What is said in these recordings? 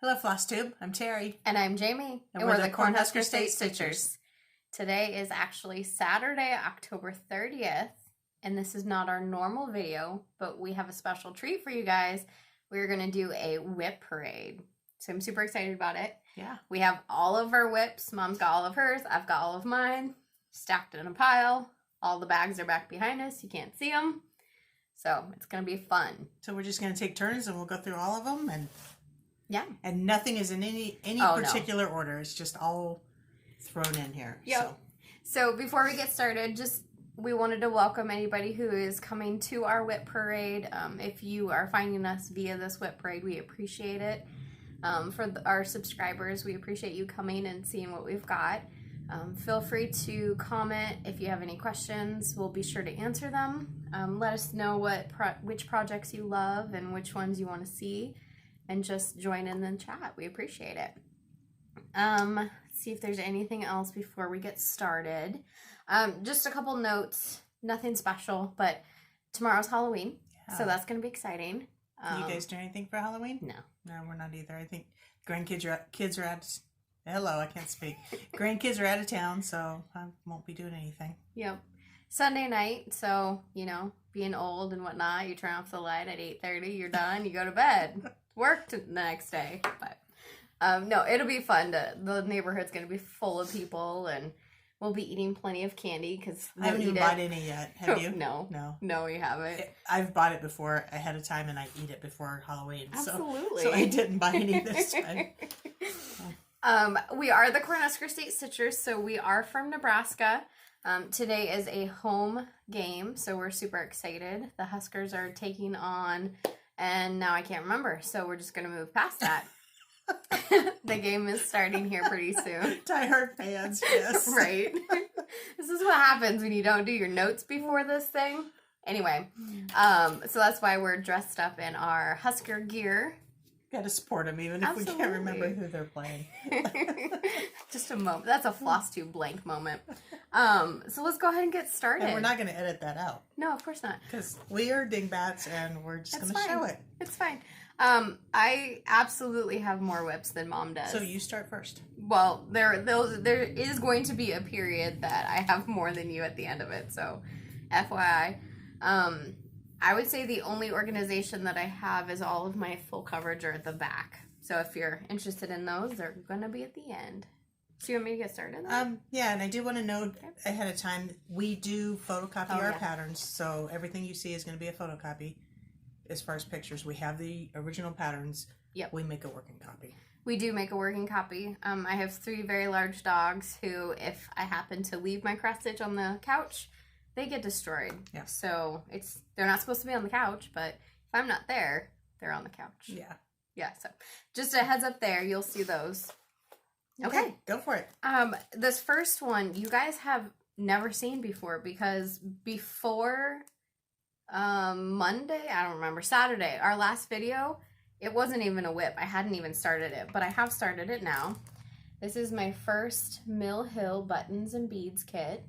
Hello, Flosstube. I'm Terry. And I'm Jamie. And we're the Cornhusker State Stitchers. Today is actually Saturday, October 30th. And this is not our normal video, but we have a special treat for you guys. We're going to do a WIP parade. So I'm super excited about it. Yeah. We have all of our WIPs. Mom's got all of hers. I've got all of mine. Stacked in a pile. All the bags are back behind us. You can't see them. So it's going to be fun. So we're just going to take turns and we'll go through all of them. Yeah. And nothing is in any particular order. It's just all thrown in here. Yep. So before we get started, we wanted to welcome anybody who is coming to our WIP parade. If you are finding us via this WIP parade, we appreciate it. For our subscribers, we appreciate you coming and seeing what we've got. Feel free to comment if you have any questions. We'll be sure to answer them. Let us know which projects you love and which ones you want to see. And just join in the chat. We appreciate it. See if there's anything else before we get started. Just a couple notes. Nothing special, but tomorrow's Halloween. Yeah. So that's going to be exciting. You guys do anything for Halloween? No. No, we're not either. I think kids are out. Hello, I can't speak. Grandkids are out of town, so I won't be doing anything. Yep. Sunday night, so, being old and whatnot, you turn off the light at 8:30, you're done, you go to bed. Work the next day. But no, it'll be fun. The neighborhood's going to be full of people, and we'll be eating plenty of candy because I haven't even bought any yet. Have you? No, we haven't. I've bought it before ahead of time, and I eat it before Halloween. Absolutely. So I didn't buy any this time. We are the Cornhusker State Stitchers, so we are from Nebraska. Today is a home game, so we're super excited. The Huskers are taking on, and now I can't remember, so we're just going to move past that. The game is starting here pretty soon. Die-hard fans, yes. Right. This is what happens when you don't do your notes before this thing. Anyway, so that's why we're dressed up in our Husker gear. Got to support them even if we can't remember who they're playing. Just a moment. That's a Flosstube blank moment. So let's go ahead and get started. And we're not going to edit that out. No, of course not. Because we are dingbats and we're just going to show it. It's fine. I absolutely have more WIPs than Mom does. So you start first. Well, there is going to be a period that I have more than you at the end of it. So, FYI. I would say the only organization that I have is all of my full coverage are at the back. So if you're interested in those, they're going to be at the end. So you want me to get started? Yeah, and I do want to note ahead of time, we do photocopy our patterns. So everything you see is going to be a photocopy as far as pictures. We have the original patterns. Yep. We make a working copy. We do make a working copy. I have 3 very large dogs who, if I happen to leave my cross stitch on the couch, they get destroyed. Yeah. So they're not supposed to be on the couch, but if I'm not there, they're on the couch. Yeah. Yeah, so just a heads up there, you'll see those. Okay. Go for it. This first one you guys have never seen before because before Monday, I don't remember, Saturday, our last video, it wasn't even a WIP. I hadn't even started it, but I have started it now. This is my first Mill Hill buttons and beads kit.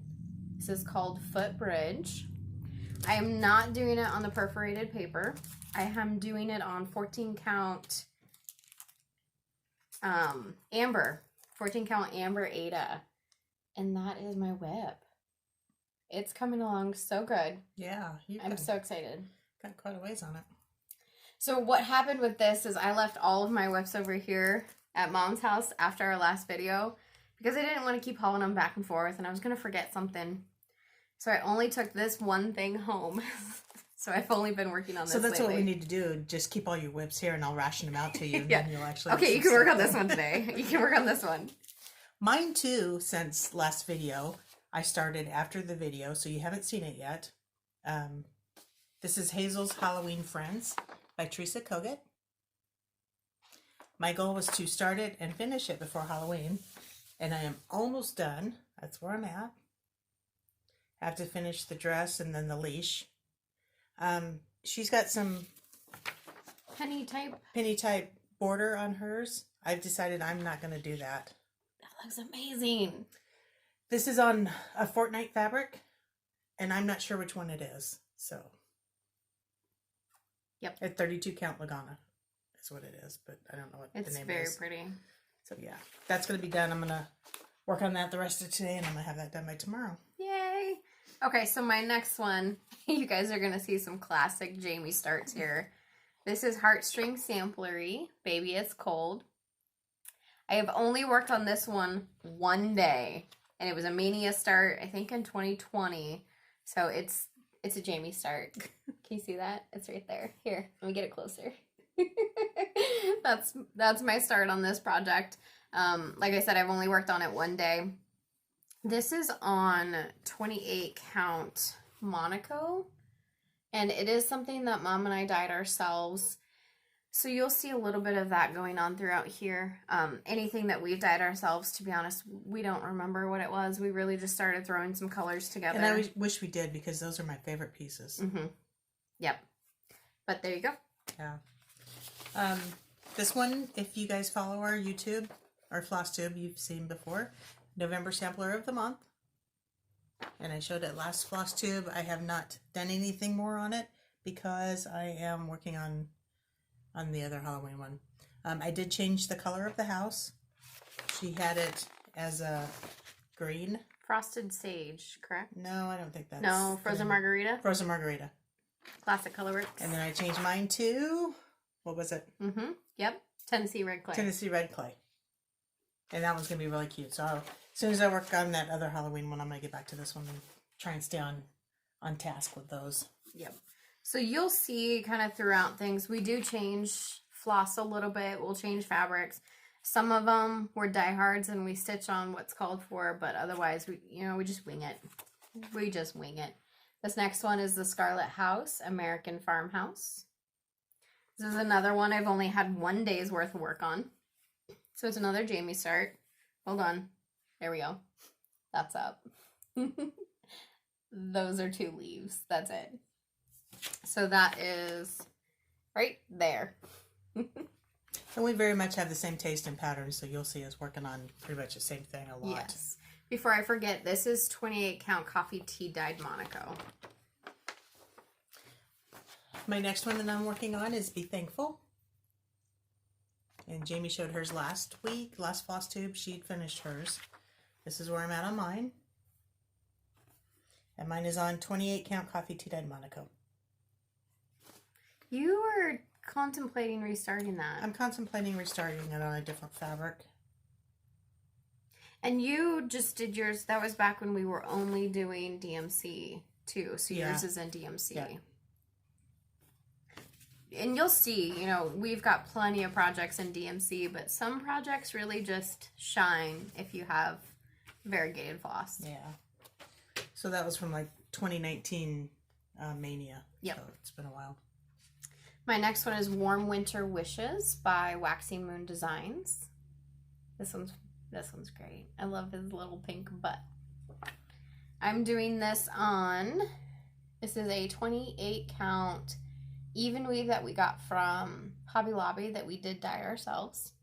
This is called Foot Bridge. I am not doing it on the perforated paper. I am doing it on 14 count amber. 14 count amber Ada. And that is my WIP. It's coming along so good. Yeah. I'm so excited. Got quite a ways on it. So what happened with this is I left all of my WIPs over here at Mom's house after our last video because I didn't want to keep hauling them back and forth and I was going to forget something. So I only took this one thing home. So I've only been working on this lately. lately. What we need to do. Just keep all your WIPs here and I'll ration them out to you. And Yeah. Then you'll actually... Okay, you can work on this one today. You can work on this one. Mine too, since last video. I started after the video, so you haven't seen it yet. This is Hazel's Halloween Friends by Teresa Kogut. My goal was to start it and finish it before Halloween. And I am almost done. That's where I'm at. I have to finish the dress and then the leash. She's got some penny type border on hers. I've decided I'm not going to do that. That looks amazing. This is on a Fortnite fabric, and I'm not sure which one it is. So, yep, at 32 count Lagana. is what it is, but I don't know what It's the name very is. pretty. So yeah, that's going to be done. I'm going to work on that the rest of today, and I'm going to have that done by tomorrow. Yay! Okay, so my next one, you guys are going to see some classic Jamie starts here. This is Heartstring Samplery, Baby It's Cold. I have only worked on this one day, and it was a Mania start, I think in 2020. So it's a Jamie start. Can you see that? It's right there. Here, let me get it closer. That's my start on this project. Like I said, I've only worked on it one day. This is on 28 count Monaco, and it is something that Mom and I dyed ourselves. So you'll see a little bit of that going on throughout here. Anything that we've dyed ourselves, to be honest, we don't remember what it was. We really just started throwing some colors together. And I wish we did, because those are my favorite pieces. Mm-hmm. Yep. But there you go. Yeah. This one, if you guys follow our YouTube or Flosstube, you've seen before. November Sampler of the Month. And I showed it last Flosstube. I have not done anything more on it because I am working on the other Halloween one. I did change the color of the house. She had it as a green. Frosted Sage, correct? No, I don't think that's... No, Frozen Margarita? Frozen Margarita. Classic Colorworks. And then I changed mine to... What was it? Mm-hmm. Yep. Tennessee Red Clay. Tennessee Red Clay. And that one's going to be really cute. So as soon as I work on that other Halloween one, I'm going to get back to this one and try and stay on task with those. Yep. So you'll see kind of throughout things, we do change floss a little bit. We'll change fabrics. Some of them we're diehards and we stitch on what's called for, but otherwise we just wing it. We just wing it. This next one is the Scarlet House, American Farmhouse. This is another one I've only had one day's worth of work on. So it's another Jamie start. Hold on. There we go. That's up. Those are 2 leaves. That's it. So that is right there. And we very much have the same taste in patterns, so you'll see us working on pretty much the same thing a lot. Yes. Before I forget, this is 28 count coffee tea dyed Monaco. My next one that I'm working on is Be Thankful. And Jamie showed hers last week, last Flosstube. She'd finished hers. This is where I'm at on mine. And mine is on 28 count coffee tea dyed Monaco. You were contemplating restarting that. I'm contemplating restarting it on a different fabric. And you just did yours, that was back when we were only doing DMC too. So yours is in DMC. Yeah. And you'll see, we've got plenty of projects in DMC, but some projects really just shine if you have variegated floss. Yeah. So that was from like 2019 Mania. Yep. So it's been a while. My next one is Warm Winter Wishes by Waxing Moon Designs. This one's great. I love his little pink butt. I'm doing this is a 28 count even weave that we got from Hobby Lobby that we did dye ourselves.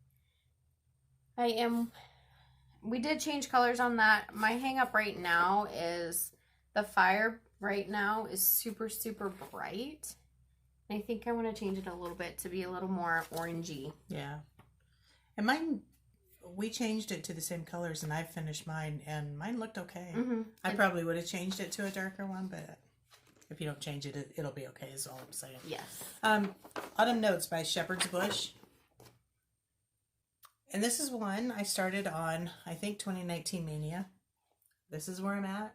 We did change colors on that. My hang up right now is the fire right now is super, super bright. I think I want to change it a little bit to be a little more orangey. Yeah. And mine, we changed it to the same colors, and I finished mine, and mine looked okay. Mm-hmm. I probably would have changed it to a darker one, but if you don't change it, it'll be okay is all I'm saying. Yes. Autumn Notes by Shepherd's Bush. And this is one I started on, I think, 2019 Mania. This is where I'm at.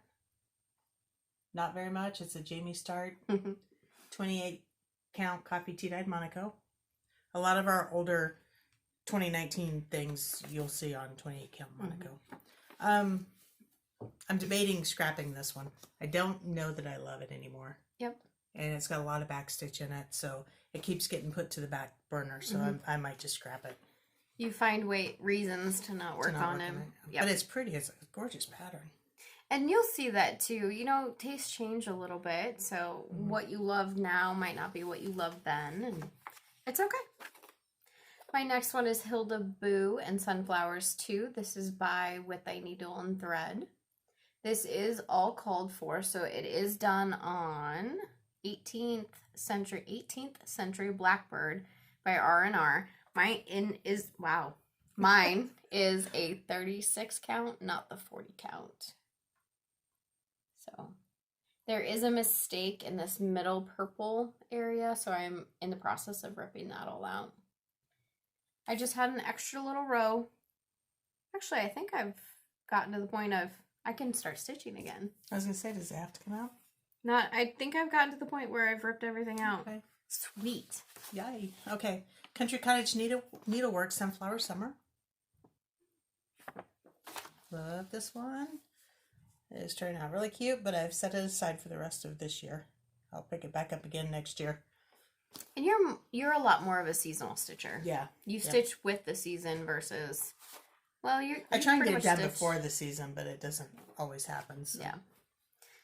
Not very much. It's a Jamie start. 28 count coffee tea dyed Monaco. A lot of our older 2019 things you'll see on 28 count Monaco. I'm debating scrapping this one. I don't know that I love it anymore. Yep. And it's got a lot of backstitch in it, so it keeps getting put to the back burner. So I might just scrap it. You find reasons to not work on it. Yep. But it's pretty. It's a gorgeous pattern. And you'll see that too. Tastes change a little bit. So what you love now might not be what you loved then. And it's okay. My next one is Hilda Boo and Sunflowers 2. This is by With Thy Needle and Thread. This is all called for. So it is done on 18th century Blackbird by R&R. Mine is a 36 count, not the 40 count. So there is a mistake in this middle purple area, so I'm in the process of ripping that all out. I just had an extra little row. Actually, I think I've gotten to the point of I can start stitching again. I was going to say, does it have to come out? I think I've gotten to the point where I've ripped everything out. Okay. Sweet. Yay. Okay. Country Cottage Needleworks Sunflower Summer. Love this one. It's turning out really cute, but I've set it aside for the rest of this year. I'll pick it back up again next year. And you're a lot more of a seasonal stitcher. Yeah. You stitch with the season versus, well, I try and get it done before the season, but it doesn't always happen. So. Yeah.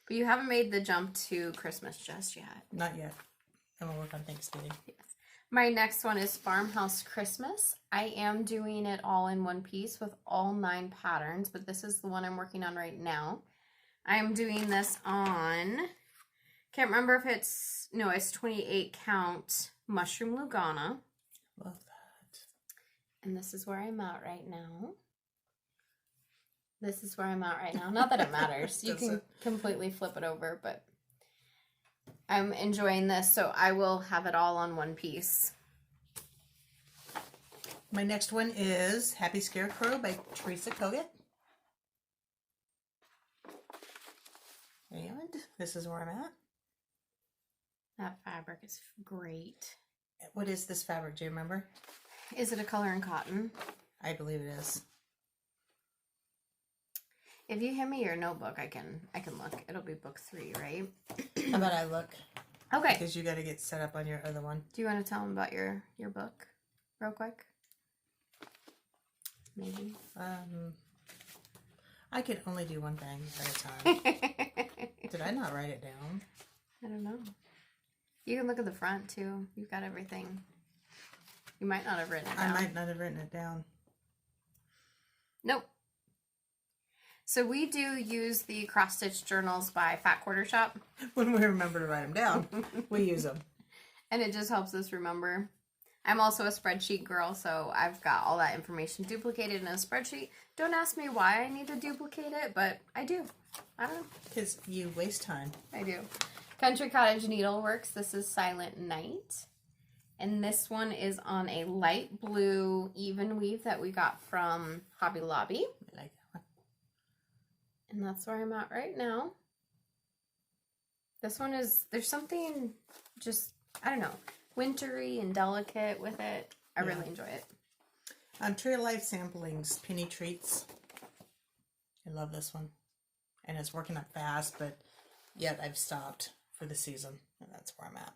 But you haven't made the jump to Christmas just yet. Not yet. And we'll work on Thanksgiving. Yes. My next one is Farmhouse Christmas. I am doing it all in one piece with all 9 patterns, but this is the one I'm working on right now. I'm doing this on, can't remember if it's 28 count Mushroom Lugana. Love that. And this is where I'm at right now. Not that it matters. You can completely flip it over, but I'm enjoying this, so I will have it all on one piece. My next one is Happy Scarecrow by Teresa Kogut. And this is where I'm at. That fabric is great. What is this fabric? Do you remember? Is it a color in cotton? I believe it is. If you hand me your notebook, I can look. It'll be book 3, right? How about I look? Okay. Because you got to get set up on your other one. Do you want to tell them about your book real quick? Maybe. I could only do one thing at a time. Did I not write it down? I don't know. You can look at the front too. You've got everything. You might not have written it down. I might not have written it down. Nope. So we do use the cross stitch journals by Fat Quarter Shop. When we remember to write them down, we use them. And it just helps us remember. I'm also a spreadsheet girl, so I've got all that information duplicated in a spreadsheet. Don't ask me why I need to duplicate it, but I do. I don't know. Because you waste time. I do. Country Cottage Needleworks. This is Silent Night. And this one is on a light blue even weave that we got from Hobby Lobby. I like that one. And that's where I'm at right now. This one is, there's something just, I don't know, wintry and delicate with it. I really enjoy it. Tree of Life Samplings, Penny Treats. I love this one. And it's working up fast, but yet I've stopped for the season. And that's where I'm at.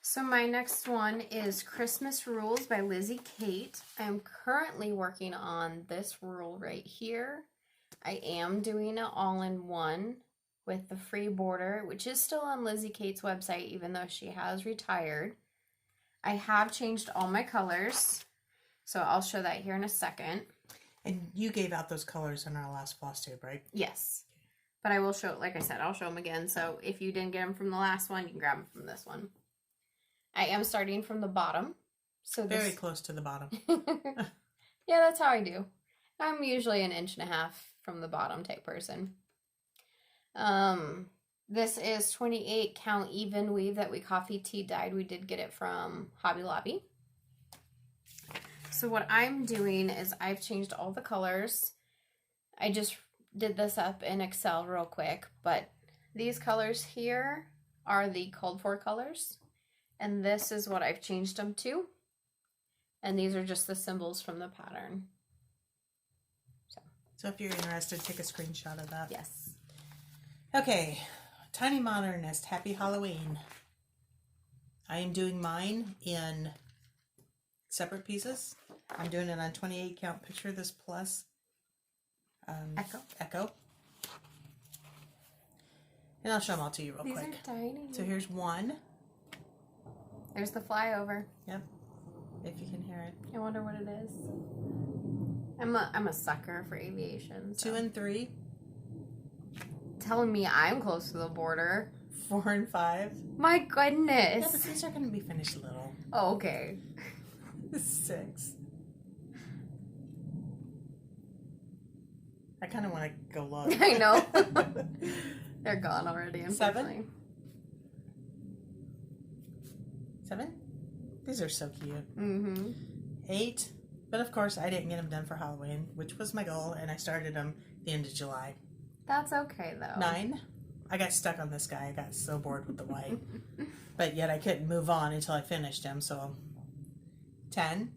So my next one is Christmas Rules by Lizzie Kate. I'm currently working on this rule right here. I am doing it all in one with the free border, which is still on Lizzie Kate's website, even though she has retired. I have changed all my colors, so I'll show that here in a second. And you gave out those colors in our last Flosstube, right? Yes. But I will show, like I said, I'll show them again. So if you didn't get them from the last one, you can grab them from this one. I am starting from the bottom. So Very close to the bottom. Yeah, that's how I do. I'm usually 1.5 inches from the bottom type person. This is 28 count even weave that we coffee tea dyed. We did get it from Hobby Lobby. So what I'm doing is I've changed all the colors. I just did this up in Excel real quick, but these colors here are the called for colors. And this is what I've changed them to. And these are just the symbols from the pattern. So if you're interested, take a screenshot of that. Yes. Okay, Tiny Modernist, Happy Halloween. I am doing mine in separate pieces. I'm doing it on 28 count. Picture this plus Echo. And I'll show them all to you real quick. These are tiny. So here's one. There's the flyover. Yep. If you can hear it. I wonder what it is. I'm a sucker for aviation. So. 2 and 3. Telling me I'm close to the border. 4 and 5. My Yeah, but goodness. these are going to be finished little. Oh, okay. 6. I kind of want to go low. I know. They're gone already, unfortunately. 7? These are so cute. Mm-hmm. 8. But of course, I didn't get them done for Halloween, which was my goal, and I started them the end of July. That's okay, though. 9. I got stuck on this guy. I got so bored with the white. But yet I couldn't move on until I finished him, so 10.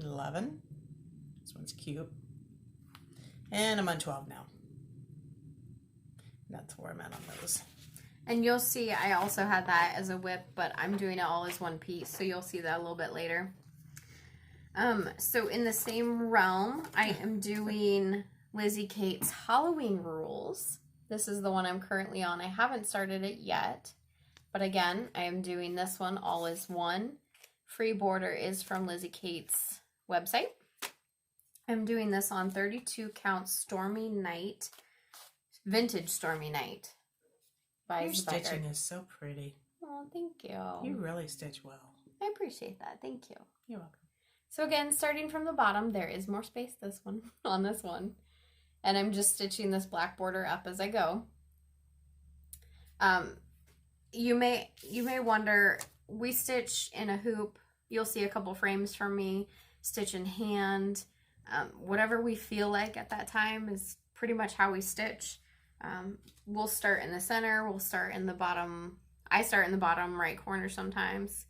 11. This one's cute. And I'm on 12 now. That's where I'm at on those. And you'll see I also had that as a WIP, but I'm doing it all as one piece, so you'll see that a little bit later. So in the same realm, I am doing Lizzie Kate's Halloween Rules. This is the one I'm currently on. I haven't started it yet, but again, I am doing this one all as one. Free border is from Lizzie Kate's website. I'm doing this on 32 count Stormy Night, Vintage Stormy Night. Your stitching is so pretty. Oh, thank you. You really stitch well. I appreciate that. Thank you. You're welcome. So again, starting from the bottom, there is more space on this one. And I'm just stitching this black border up as I go. You may wonder, we stitch in a hoop. You'll see a couple frames from me, stitch in hand. Whatever we feel like at that time is pretty much how we stitch. We'll start in the center, we'll start in the bottom. I start in the bottom right corner sometimes.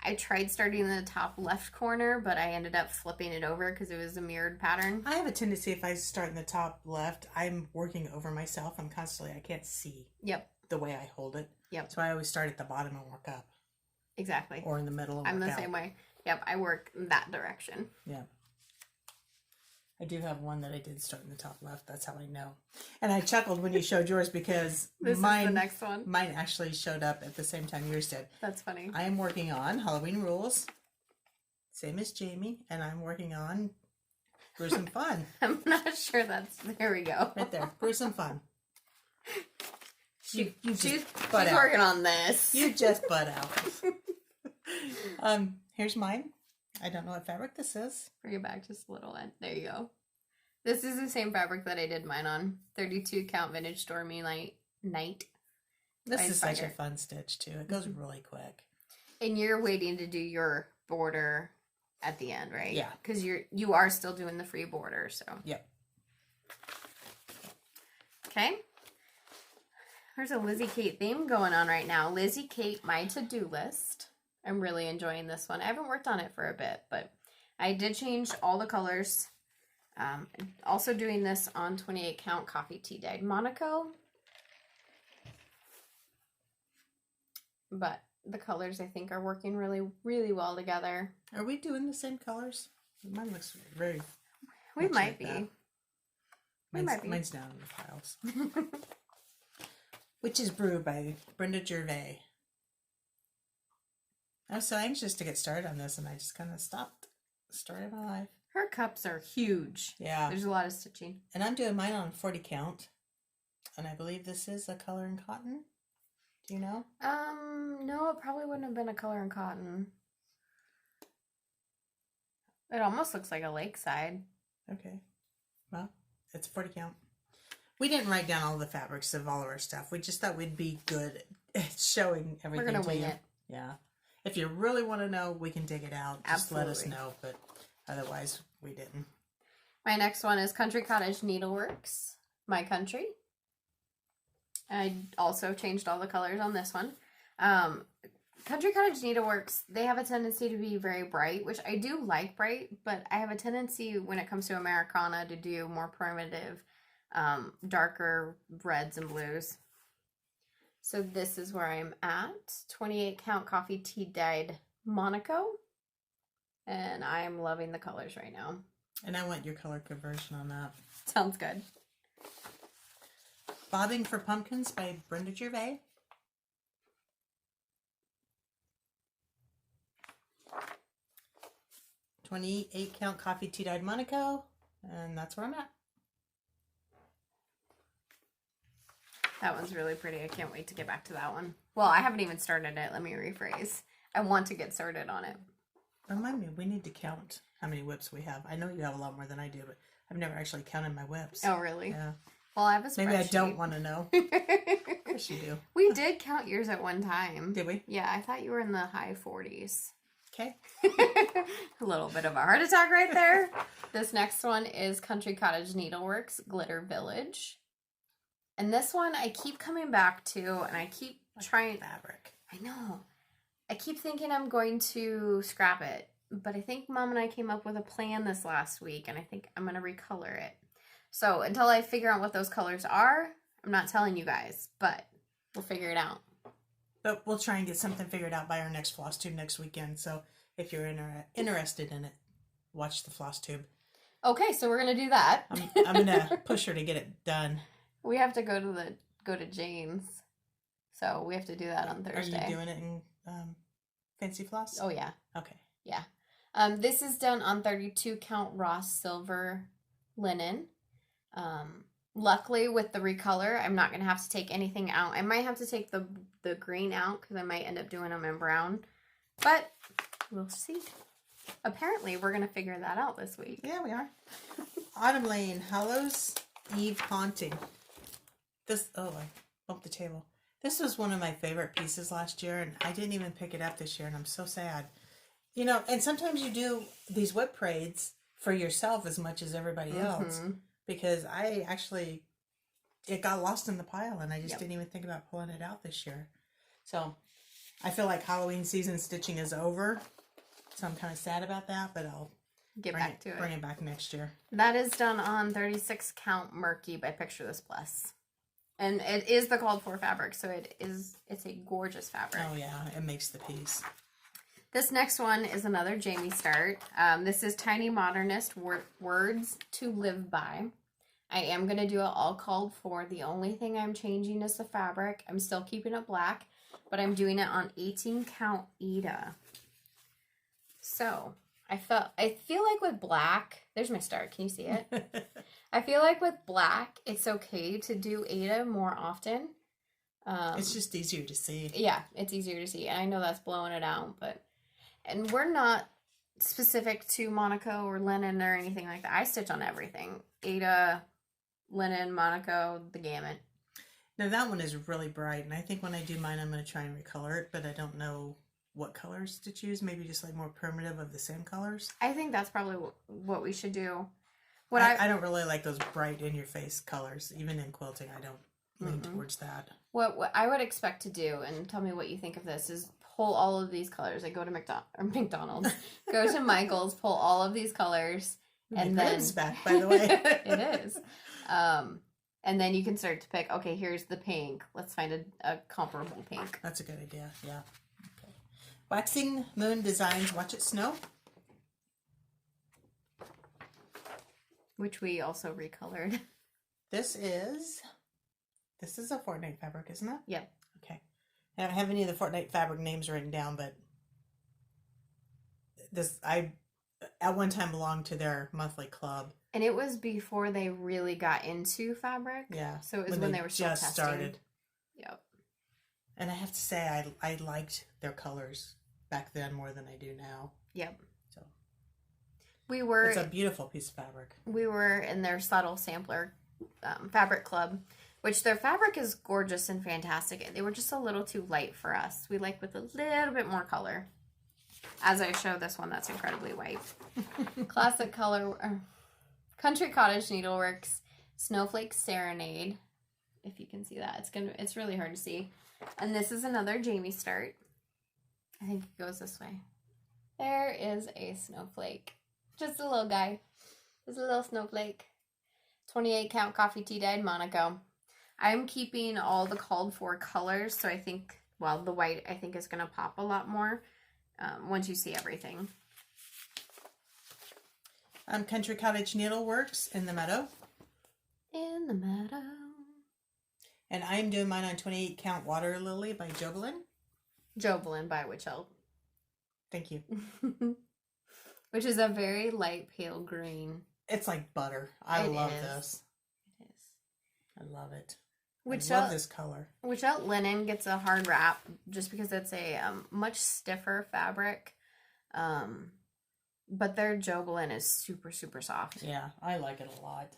I tried starting in the top left corner, but I ended up flipping it over because it was a mirrored pattern. I have a tendency, if I start in the top left, I'm working over myself. I can't see the way I hold it. Yep. So I always start at the bottom and work up. Exactly. Or in the middle and I'm work the out. same way. Yep, I work in that direction. Yeah. I do have one that I did start in the top left. That's how I know. And I chuckled when you showed yours because This is the next one. Mine actually showed up at the same time yours did. That's funny. I am working on Halloween Rules, same as Jamie, and I'm working on Brew Some Fun. I'm not sure that's... There we go. Right there. Brew Some Fun. She's butt out. working on this. You just butt out. Here's mine. I don't know what fabric this is. Bring it back just a little bit. There you go. This is the same fabric that I did mine on. 32 count Vintage Stormy Night. This is such a fun stitch too. It goes really quick. And you're waiting to do your border at the end, right? Yeah. Because you are still doing the free border, so. Yep. Okay. There's a Lizzie Kate theme going on right now. Lizzie Kate, my to-do list. I'm really enjoying this one. I haven't worked on it for a bit, but I did change all the colors. Also doing this on 28 count coffee tea dyed Monaco. But the colors I think are working really, really well together. Are we doing the same colors? Mine looks very... We might be. Mine's down in the files. Witches Brew by Brenda Gervais. I was so anxious to get started on this, and I just kind of stopped. Story of my life. Her cups are huge. Yeah. There's a lot of stitching. And I'm doing mine on 40 count. And I believe this is a color in cotton. Do you know? No, it probably wouldn't have been a color in cotton. It almost looks like a lakeside. Okay. Well, it's 40 count. We didn't write down all the fabrics of all of our stuff. We just thought we'd be good at showing everything. We're going to wing it. Yeah. If you really want to know, we can dig it out. Just Absolutely. let us know, but otherwise we didn't. My next one is Country Cottage Needleworks, My Country. I also changed all the colors on this one. Country Cottage Needleworks, they have a tendency to be very bright, which I do like bright, but I have a tendency when it comes to Americana to do more primitive, darker reds and blues. So this is where I'm at. 28 count coffee tea dyed Monaco. And I'm loving the colors right now. And I want your color conversion on that. Sounds good. Bobbing for Pumpkins by Brenda Gervais. .28 count coffee tea dyed Monaco. And that's where I'm at. That one's really pretty. I can't wait to get back to that one. Well, I haven't even started it. Let me rephrase. I want to get started on it. Remind me, we need to count how many WIPs we have. I know you have a lot more than I do, but I've never actually counted my WIPs. Oh, really? Yeah. Well, I have a spreadsheet. Maybe I don't want to know. Of course you do. We did count yours at one time. Did we? Yeah, I thought you were in the high 40s. Okay. A little bit of a heart attack right there. This next one is Country Cottage Needleworks Glitter Village. And this one I keep coming back to, and I keep trying... Fabric. I know. I keep thinking I'm going to scrap it, but I think Mom and I came up with a plan this last week, and I think I'm going to recolor it. So until I figure out what those colors are, I'm not telling you guys, but we'll figure it out. But we'll try and get something figured out by our next Flosstube next weekend. So if you're interested in it, watch the Flosstube. Okay, so we're going to do that. I'm going to push her to get it done. We have to go to Jane's. So we have to do that on Thursday. Are you doing it in Fancy Floss? Oh, yeah. Okay. Yeah. This is done on 32 count raw silver linen. Luckily, with the recolor, I'm not going to have to take anything out. I might have to take the green out because I might end up doing them in brown. But we'll see. Apparently, we're going to figure that out this week. Yeah, we are. Autumn Lane, Hallows Eve Haunting. This, oh, I bumped the table. This was one of my favorite pieces last year, and I didn't even pick it up this year, and I'm so sad. You know, and sometimes you do these WIP parades for yourself as much as everybody else. Because it got lost in the pile, and I just didn't even think about pulling it out this year. So, I feel like Halloween season stitching is over. So, I'm kind of sad about that, but I'll get back to it. Bring it back next year. That is done on 36 count Murky by Picture This Plus. And it is the called for fabric, so it's a gorgeous fabric. Oh, yeah, it makes the piece. This next one is another Jamie start. This is Tiny Modernist Words to Live By. I am going to do it all called for. The only thing I'm changing is the fabric. I'm still keeping it black, but I'm doing it on 18 count Eda. So, I feel like with black, there's my start. Can you see it? I feel like with black, it's okay to do Eda more often. It's just easier to see. Yeah, it's easier to see. And I know that's blowing it out, but... And we're not specific to Monaco or linen or anything like that. I stitch on everything. Eda, linen, Monaco, the gamut. Now that one is really bright, and I think when I do mine, I'm going to try and recolor it, but I don't know what colors to choose. Maybe just like more primitive of the same colors. I think that's probably what we should do. I don't really like those bright in-your-face colors. Even in quilting, I don't lean towards that. What I would expect to do, and tell me what you think of this, is pull all of these colors. I go to McDonald's, go to Michael's, pull all of these colors, and then it's back, by the way. It is. And then you can start to pick. Okay, here's the pink. Let's find a comparable pink. That's a good idea. Yeah. Okay. Waxing Moon Designs. Watch It Snow. Which we also recolored. This is a Fortnite fabric, isn't it? Yep. Okay. I don't have any of the Fortnite fabric names written down, but I at one time belonged to their monthly club. And it was before they really got into fabric. Yeah. So it was when they were still just testing. Started. Yep. And I have to say, I liked their colors back then more than I do now. Yep. So it's a beautiful piece of fabric. We were in their subtle sampler fabric club, which their fabric is gorgeous and fantastic. They were just a little too light for us. We like with a little bit more color. As I show this one, that's incredibly white. Classic color, Country Cottage Needleworks Snowflake Serenade. If you can see that, it's really hard to see. And this is another Jamie start. I think it goes this way. There is a snowflake. Just a little guy. Just a little snowflake. 28 count coffee tea dyed Monaco. I'm keeping all the called for colors, so I think, well, the white I think is going to pop a lot more once you see everything. Country Cottage Needleworks in the Meadow. In the Meadow. And I'm doing mine on 28 count Water Lily by Jobelin. Jobelin by WIPGO. Thank you. Which is a very light pale green. It's like butter. I love this. It is. I love it. I love this color. Witch linen gets a hard rap just because it's a much stiffer fabric. But their Jobelan is super, super soft. Yeah, I like it a lot.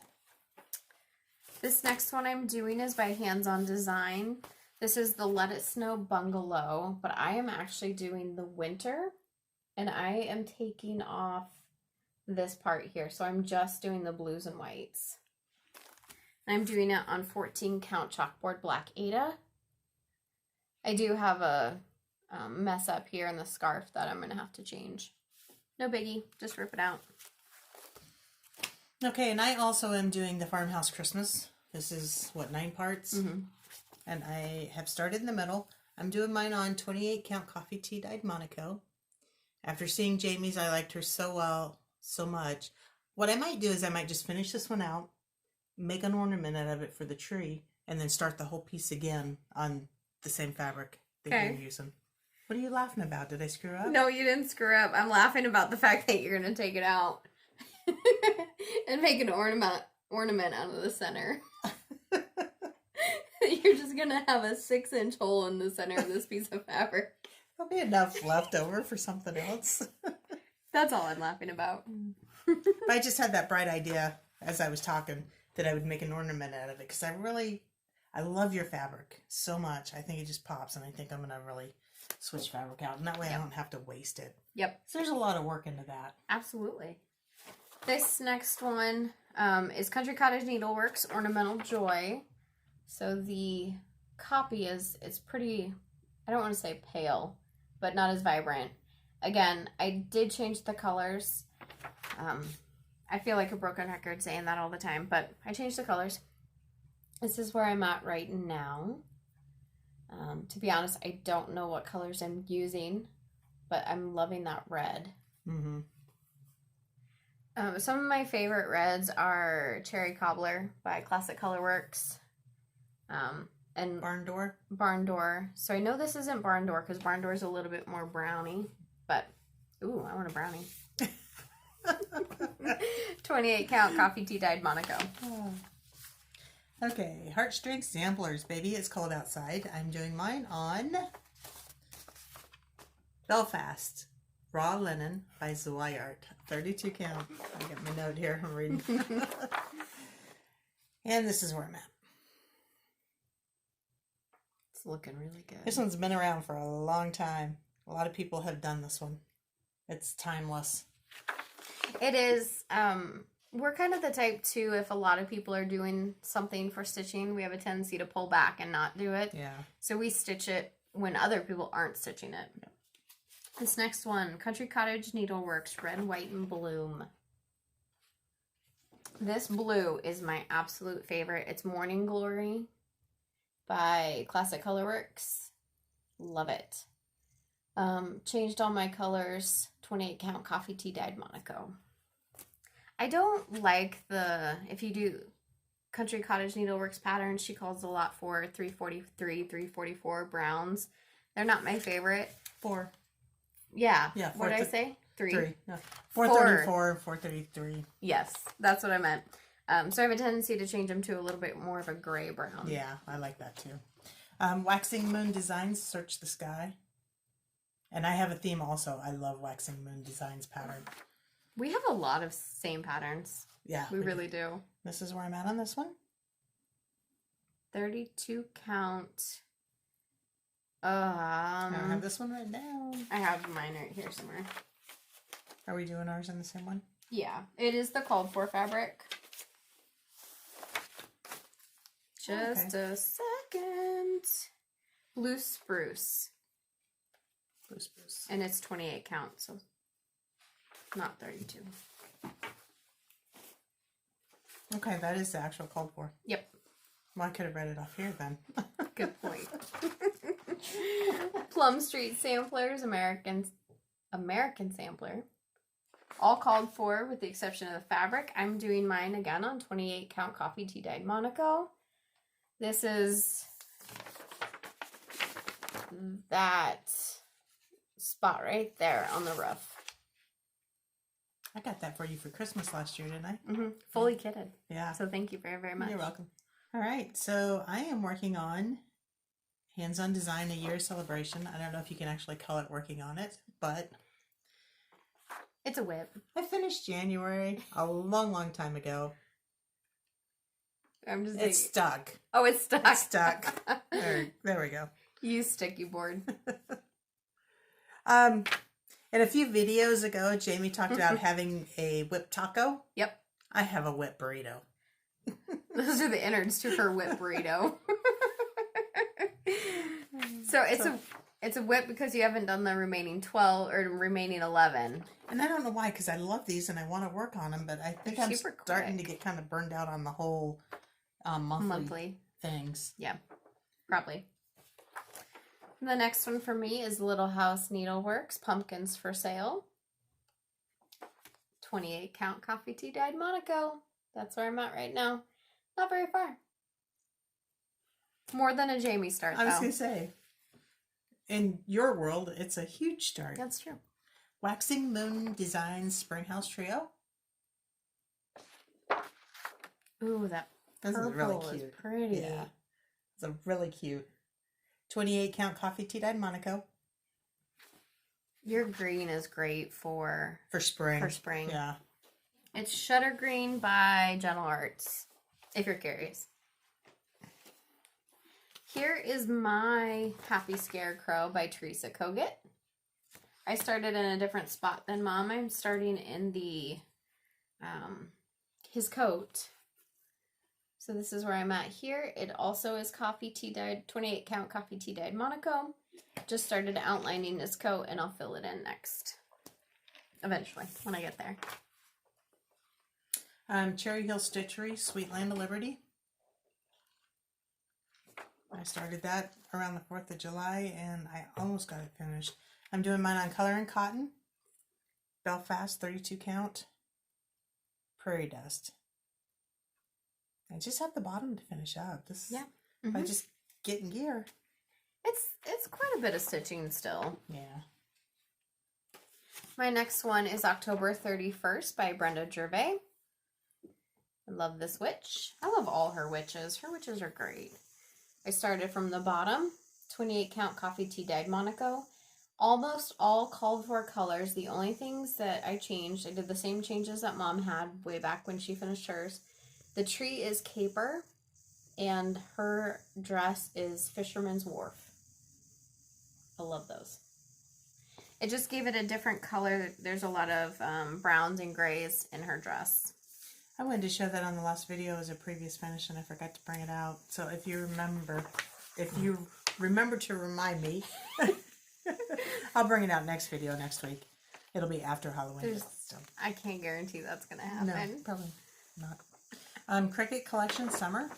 This next one I'm doing is by Hands On Design. This is the Let It Snow Bungalow, but I am actually doing the winter, and I am taking off this part here. So I'm just doing the blues and whites. I'm doing it on 14 count chalkboard black Ada. I do have a mess up here in the scarf that I'm going to have to change. No biggie, just rip it out. Okay, and I also am doing the Farmhouse Christmas. This is, what, 9 parts? Mm-hmm. And I have started in the middle. I'm doing mine on 28 count coffee tea dyed Monaco. After seeing Jamie's, I liked her so well, so much. What I might do is I might just finish this one out, make an ornament out of it for the tree, and then start the whole piece again on the same fabric that you're using. What are you laughing about? Did I screw up? No, you didn't screw up. I'm laughing about the fact that you're going to take it out and make an ornament out of the center. You're just going to have a 6-inch hole in the center of this piece of fabric. There'll be enough left over for something else. That's all I'm laughing about. But I just had that bright idea as I was talking that I would make an ornament out of it because I love your fabric so much. I think it just pops, and I think I'm going to really switch fabric out, and that way I don't have to waste it. Yep. So there's a lot of work into that. Absolutely. This next one is Country Cottage Needleworks Ornamental Joy. So the copy is pretty, I don't want to say pale, but not as vibrant. Again, I did change the colors. I feel like a broken record saying that all the time, but I changed the colors. This is where I'm at right now. To be honest, I don't know what colors I'm using, but I'm loving that red. Mm-hmm. Some of my favorite reds are Cherry Cobbler by Classic Colorworks. And Barn Door. Barn Door. So I know this isn't Barn Door because Barn Door is a little bit more browny, but ooh, I want a brownie. 28 count coffee tea dyed Monaco. Oh. Okay, Heartstrings Samplers, baby. It's cold outside. I'm doing mine on Belfast Raw Linen by Zweiart. 32 count. I got my note here. I'm reading. And this is where I'm at. It's looking really good. This one's been around for a long time. A lot of people have done this one. It's timeless. It is. We're kind of the type too, if a lot of people are doing something for stitching, we have a tendency to pull back and not do it. Yeah. So we stitch it when other people aren't stitching it. Yeah. This next one, Country Cottage Needleworks Red, White, and Bloom. This blue is my absolute favorite. It's Morning Glory by Classic Colorworks. Love it. Changed all my colors. 28 count coffee tea dyed Monaco. I don't like if you do Country Cottage Needleworks patterns, she calls a lot for 343, 344 browns. They're not my favorite. 4. Yeah. Yeah. What did I say? 3. 3. No. 434 and 433. Yes, that's what I meant. So I have a tendency to change them to a little bit more of a gray brown. Yeah, I like that too. Waxing Moon Designs, Search the Sky. And I have a theme also. I love Waxing Moon Designs pattern. We have a lot of same patterns. Yeah. We really do. This is where I'm at on this one. 32 count. I don't have this one right now. I have mine right here somewhere. Are we doing ours in the same one? Yeah. It is the called for fabric. Just a second. Blue Spruce. Blue Spruce. And it's 28 count, so not 32. Okay, that is the actual called for. Yep. Well, I could have read it off here then. Good point. Plum Street Samplers, American Sampler. All called for with the exception of the fabric. I'm doing mine again on 28 count coffee tea dyed Monaco. This is that spot right there on the roof. I got that for you for Christmas last year, didn't I? Mm-hmm. Fully kitted. Yeah. So thank you very, very much. You're welcome. All right, so I am working on Hands-on Design, a year celebration. I don't know if you can actually call it working on it, but It's a WIP. I finished January a long time ago. I'm just It's stuck. Oh, it's stuck. It's stuck. There we go. Use sticky board. And a few videos ago, Jamie talked about having a WIP taco. Yep. I have a WIP burrito. Those are the innards to her WIP burrito. So it's a WIP because you haven't done the remaining 12 or remaining 11. And I don't know why, because I love these and I want to work on them, but I think I'm starting to get kind of burned out on the whole monthly things. Yeah, probably. The next one for me is Little House Needleworks Pumpkins for Sale. 28 count coffee tea dyed Monaco. That's where I'm at right now. Not very far. More than a Jamie start, though. I was going to say, in your world, it's a huge start. That's true. Waxing Moon Designs Springhouse Trio. Ooh, that This is really purple cute. is pretty. Yeah. It's a really cute 28 count coffee tea dyed Monaco. Your green is great for spring. For spring. Yeah. It's Shutter Green by Gentle Arts, if you're curious. Here is my Happy Scarecrow by Teresa Kogut. I started in a different spot than Mom. I'm starting in the his coat. So this is where I'm at here. It also is coffee tea dyed, 28 count coffee tea dyed Monaco. Just started outlining this coat and I'll fill it in next. Eventually, when I get there. Cherry Hill Stitchery, Sweet Land of Liberty. I started that around the 4th of July and I almost got it finished. I'm doing mine on Color and Cotton. Belfast, 32 count. Prairie Dust. I just have the bottom to finish up. This, Yeah. If I just get in gear. It's quite a bit of stitching still. Yeah. My next one is October 31st by Brenda Gervais. I love this witch. I love all her witches. Her witches are great. I started from the bottom, 28 count coffee tea dyed Monaco. Almost all called for colors. The only things that I changed, I did the same changes that Mom had way back when she finished hers. The tree is Caper, and her dress is Fisherman's Wharf. I love those. It just gave it a different color. There's a lot of browns and grays in her dress. I wanted to show that on the last video as a previous finish and I forgot to bring it out. So if you remember to remind me, I'll bring it out next video next week. It'll be after Halloween. So. I can't guarantee that's going to happen. No, probably not. Cricket Collection Summer.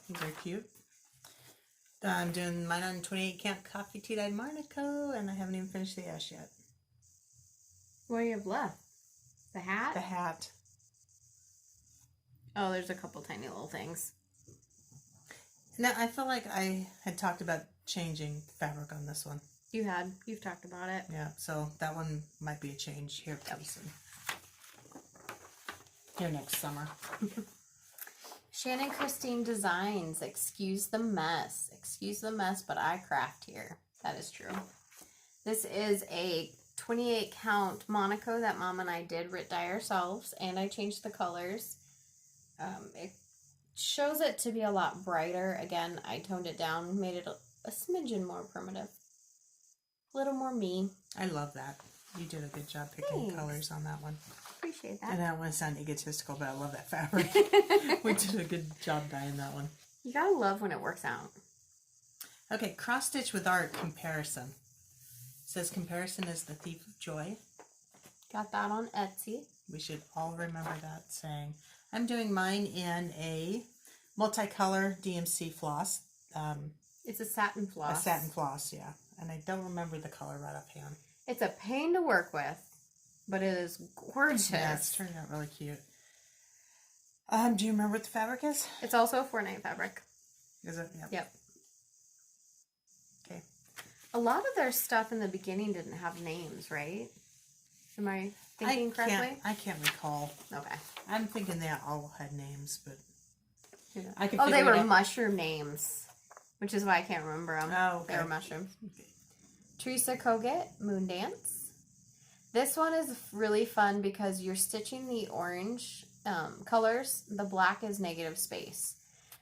These are cute. I'm doing mine on 28 count coffee tea dyed Monaco and I haven't even finished the ash yet. What do you have left? The hat? The hat. Oh, there's a couple tiny little things. Now, I feel like I had talked about changing fabric on this one. You've talked about it. Yeah, so that one might be a change here pretty soon. Here next summer. Shannon Christine Designs. Excuse the mess. Excuse the mess, but I craft here. That is true. This is a 28 count Monaco that Mom and I did Rit dye ourselves, and I changed the colors. It shows it to be a lot brighter. Again, I toned it down, made it a smidgen more primitive. A little more me. I love that. You did a good job picking Thanks. colors on that one. Appreciate that. And I don't want to sound egotistical, but I love that fabric. We did a good job dyeing that one. You gotta love when it works out. Okay, Cross Stitch with Art Comparison. It says comparison is the thief of joy. Got that on Etsy. We should all remember that saying. I'm doing mine in a multicolor DMC floss. It's a satin floss. A satin floss, yeah. And I don't remember the color right offhand. It's a pain to work with, but it is gorgeous. Yeah, it's turning out really cute. Do you remember what the fabric is? It's also a 4-night fabric. Is it? Yep. Yep. Okay. A lot of their stuff in the beginning didn't have names, right? Am I? thinking correctly? I can't recall. Okay. I'm thinking they all had names, but I can. Oh, they were mushroom names, which is why I can't remember them. Oh, okay. They were mushrooms. Okay. Teresa Kogut, Moon Dance. This one is really fun because you're stitching the orange colors. The black is negative space.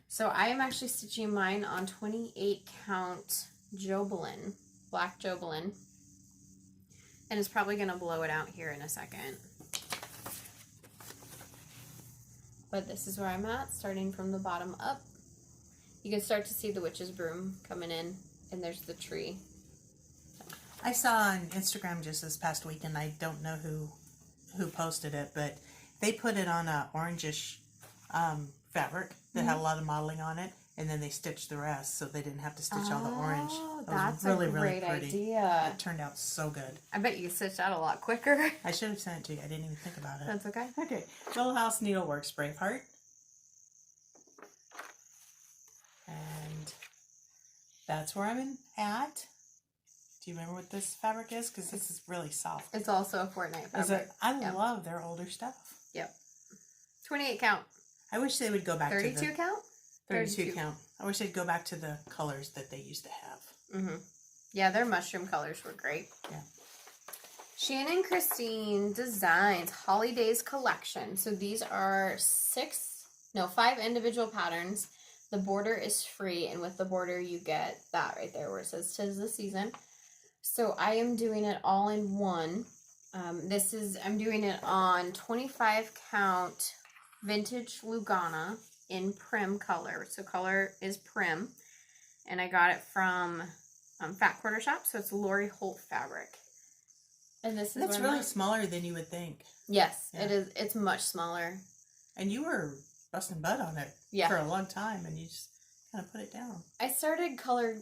So I am actually stitching mine on 28 count Jobelin, black Jobelin. And it's probably going to blow it out here in a second. But this is where I'm at, starting from the bottom up. You can start to see the Witch's Broom coming in, and there's the tree. I saw on Instagram just this past week, and I don't know who posted it, but they put it on a orangish fabric that had a lot of modeling on it, and then they stitched the rest, so they didn't have to stitch all the orange. That's really, a great idea. It turned out so good. I bet you stitched out a lot quicker. I should have sent it to you. I didn't even think about it. That's okay. Okay. Little House Needleworks Braveheart. And that's where I'm at. Do you remember what this fabric is? Because this is really soft. It's also a Fortnite fabric. I love their older stuff. Yep. 28 count. I wish they would go back to the... 32 count? 32 count. I wish they'd go back to the colors that they used to have. Mm-hmm. Yeah, their mushroom colors were great. Yeah. Shannon Christine Designs Holidays Collection. So these are 5 individual patterns. The border is free, and with the border you get that right there where it says 'tis the season. So I am doing it all in one. I'm doing it on 25 count vintage Lugana in Prim color. So color is Prim, and I got it from Fat Quarter Shop. So it's Lori Holt fabric. And this is That's really smaller than you would think. Yes, yeah. It is. It's much smaller. And you were busting butt on it for a long time, and you just kind of put it down. I started color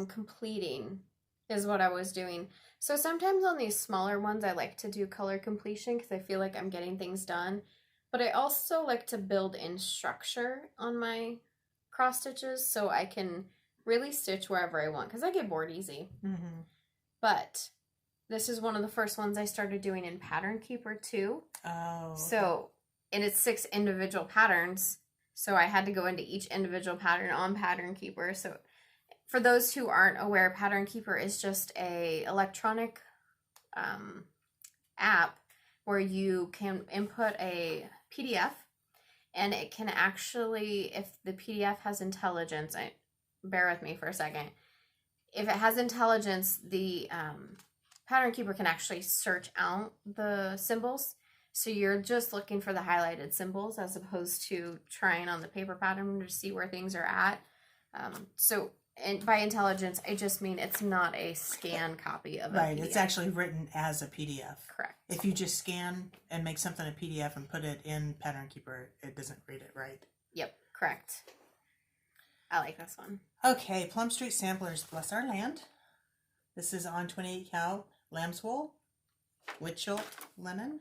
completing is what I was doing. So sometimes on these smaller ones, I like to do color completion because I feel like I'm getting things done. But I also like to build in structure on my cross stitches so I can really stitch wherever I want because I get bored easy. Mm-hmm. But this is one of the first ones I started doing in Pattern Keeper too. Oh. Okay. So, and it's 6 individual patterns. So I had to go into each individual pattern on Pattern Keeper. So for those who aren't aware, Pattern Keeper is just a electronic app where you can input a PDF, and it can actually, if the PDF has intelligence, bear with me for a second. If it has intelligence, the Pattern Keeper can actually search out the symbols. So you're just looking for the highlighted symbols as opposed to trying on the paper pattern to see where things are at. And by intelligence, I just mean it's not a scan copy of a Right, PDF. it's actually written as a PDF. Correct. If you just scan and make something a PDF and put it in Pattern Keeper, it doesn't read it right. Yep, correct. I like this one. Okay, Plum Street Samplers, Bless Our Land. This is on 28 count lamb's wool, Witchel linen.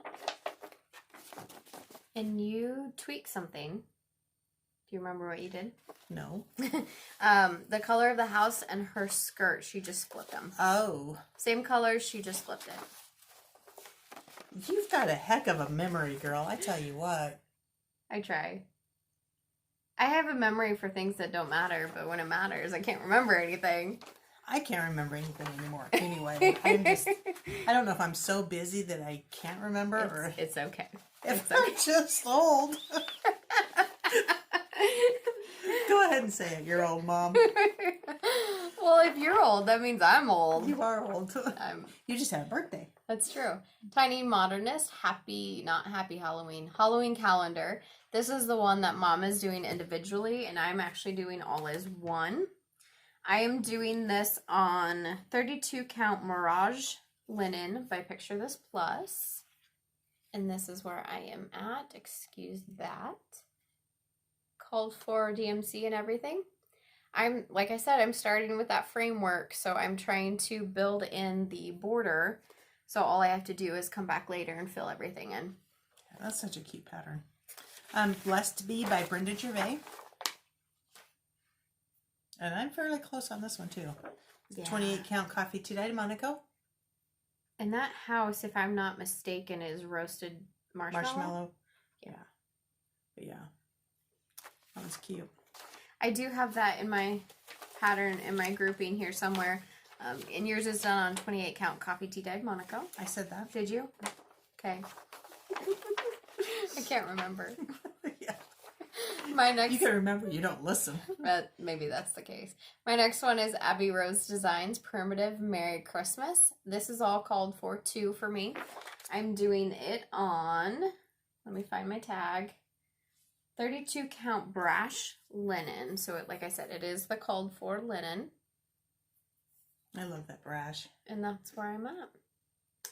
And you tweaked something. Do you remember what you did? No. The color of the house and her skirt, she just flipped them. Oh. Same color, she just flipped it. You've got a heck of a memory, girl. I tell you what. I try. I have a memory for things that don't matter, but when it matters, I can't remember anything. I can't remember anything anymore. Anyway, I don't know if I'm so busy that I can't remember or... It's okay. If I'm just old. Go ahead and say it. You're old, Mom. Well, if you're old, that means I'm old. You are old. You just had a birthday. That's true. Tiny Modernist, not happy Halloween, Halloween calendar. This is the one that Mom is doing individually, and I'm actually doing all as one. I am doing this on 32 count Mirage linen by Picture This Plus. And this is where I am at. Excuse that. Called for DMC and everything. Like I said, I'm starting with that framework, so I'm trying to build in the border. So all I have to do is come back later and fill everything in. Yeah, that's such a cute pattern. Blessed to Be by Brenda Gervais. And I'm fairly close on this one too. Yeah. 28 count coffee to Monaco. And that house, if I'm not mistaken, is roasted marshmallow. Yeah. But yeah. That was cute. I do have that in my pattern, in my grouping here somewhere. And yours is done on 28 count coffee tea dyed Monaco. I said that. Did you? Okay. I can't remember. Yeah. My next... You can remember, you don't listen. But maybe that's the case. My next one is Abby Rose Designs Primitive Merry Christmas. This is all called for 2 for me. I'm doing it on, let me find my tag, 32 count brash linen. So it, like I said, it is the called for linen. I love that brash. And that's where I'm at.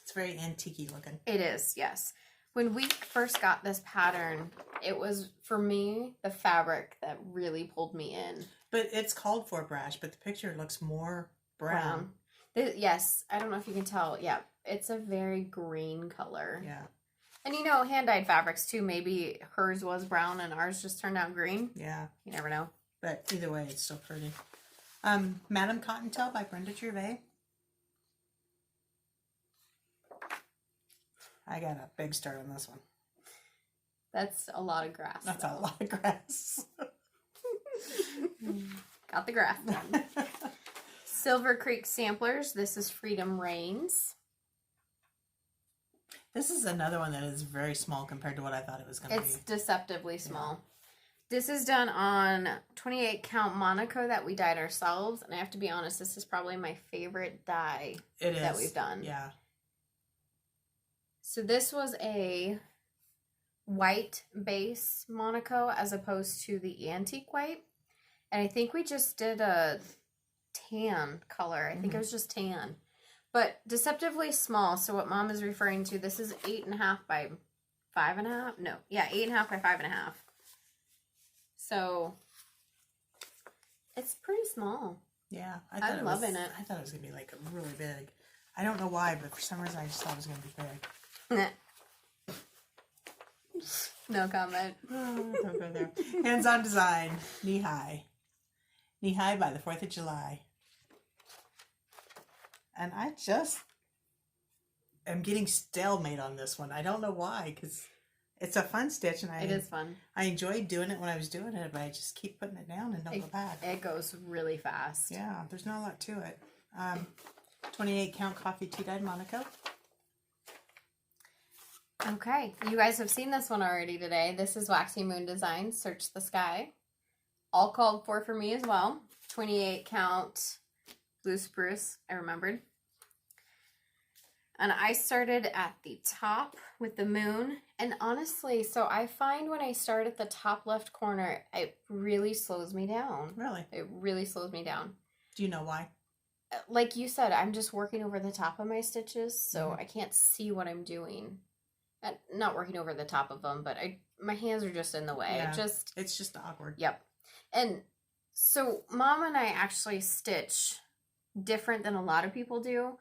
It's very antique-y looking. It is, yes. When we first got this pattern, it was, for me, the fabric that really pulled me in. But it's called for brash, but the picture looks more brown. Yes, I don't know if you can tell. Yeah, it's a very green color. Yeah. And you know, hand-dyed fabrics too, maybe hers was brown and ours just turned out green. Yeah. You never know. But either way, it's still pretty. Madame Cottontail by Brenda Gervais. I got a big start on this one. That's a lot of grass. That's a lot of grass. Got the grass done. Silver Creek Samplers. This is Freedom Reigns. This is another one that is very small compared to what I thought it was going to be. It's deceptively small. Yeah. This is done on 28 count Monaco that we dyed ourselves. And I have to be honest, this is probably my favorite dye that we've done. Yeah. So this was a white base Monaco as opposed to the antique white. And I think we just did a tan color. I think it was just tan. But deceptively small. So what Mom is referring to, this is 8.5 by 5.5. No, yeah, 8.5 by 5.5. So it's pretty small. Yeah. I'm loving it. I thought it was going to be like really big. I don't know why, but for some reason I just thought it was going to be big. No comment. Oh, don't go there. Hands-on design. Knee high. Knee high by the 4th of July. And I just am getting stalemate on this one. I don't know why, because it's a fun stitch, and it is fun. I enjoyed doing it when I was doing it, but I just keep putting it down and don't go back. It goes really fast. Yeah, there's not a lot to it. 28 count coffee tea dyed Monaco. Okay, you guys have seen this one already today. This is Waxy Moon Designs, Search the Sky. All called for me as well. 28 count blue spruce, I remembered. And I started at the top with the moon. And honestly, so I find when I start at the top left corner, it really slows me down. Really? It really slows me down. Do you know why? Like you said, I'm just working over the top of my stitches, so I can't see what I'm doing. Not working over the top of them, but my hands are just in the way. Yeah, it's just awkward. Yep. And so Mom and I actually stitch different than a lot of people do.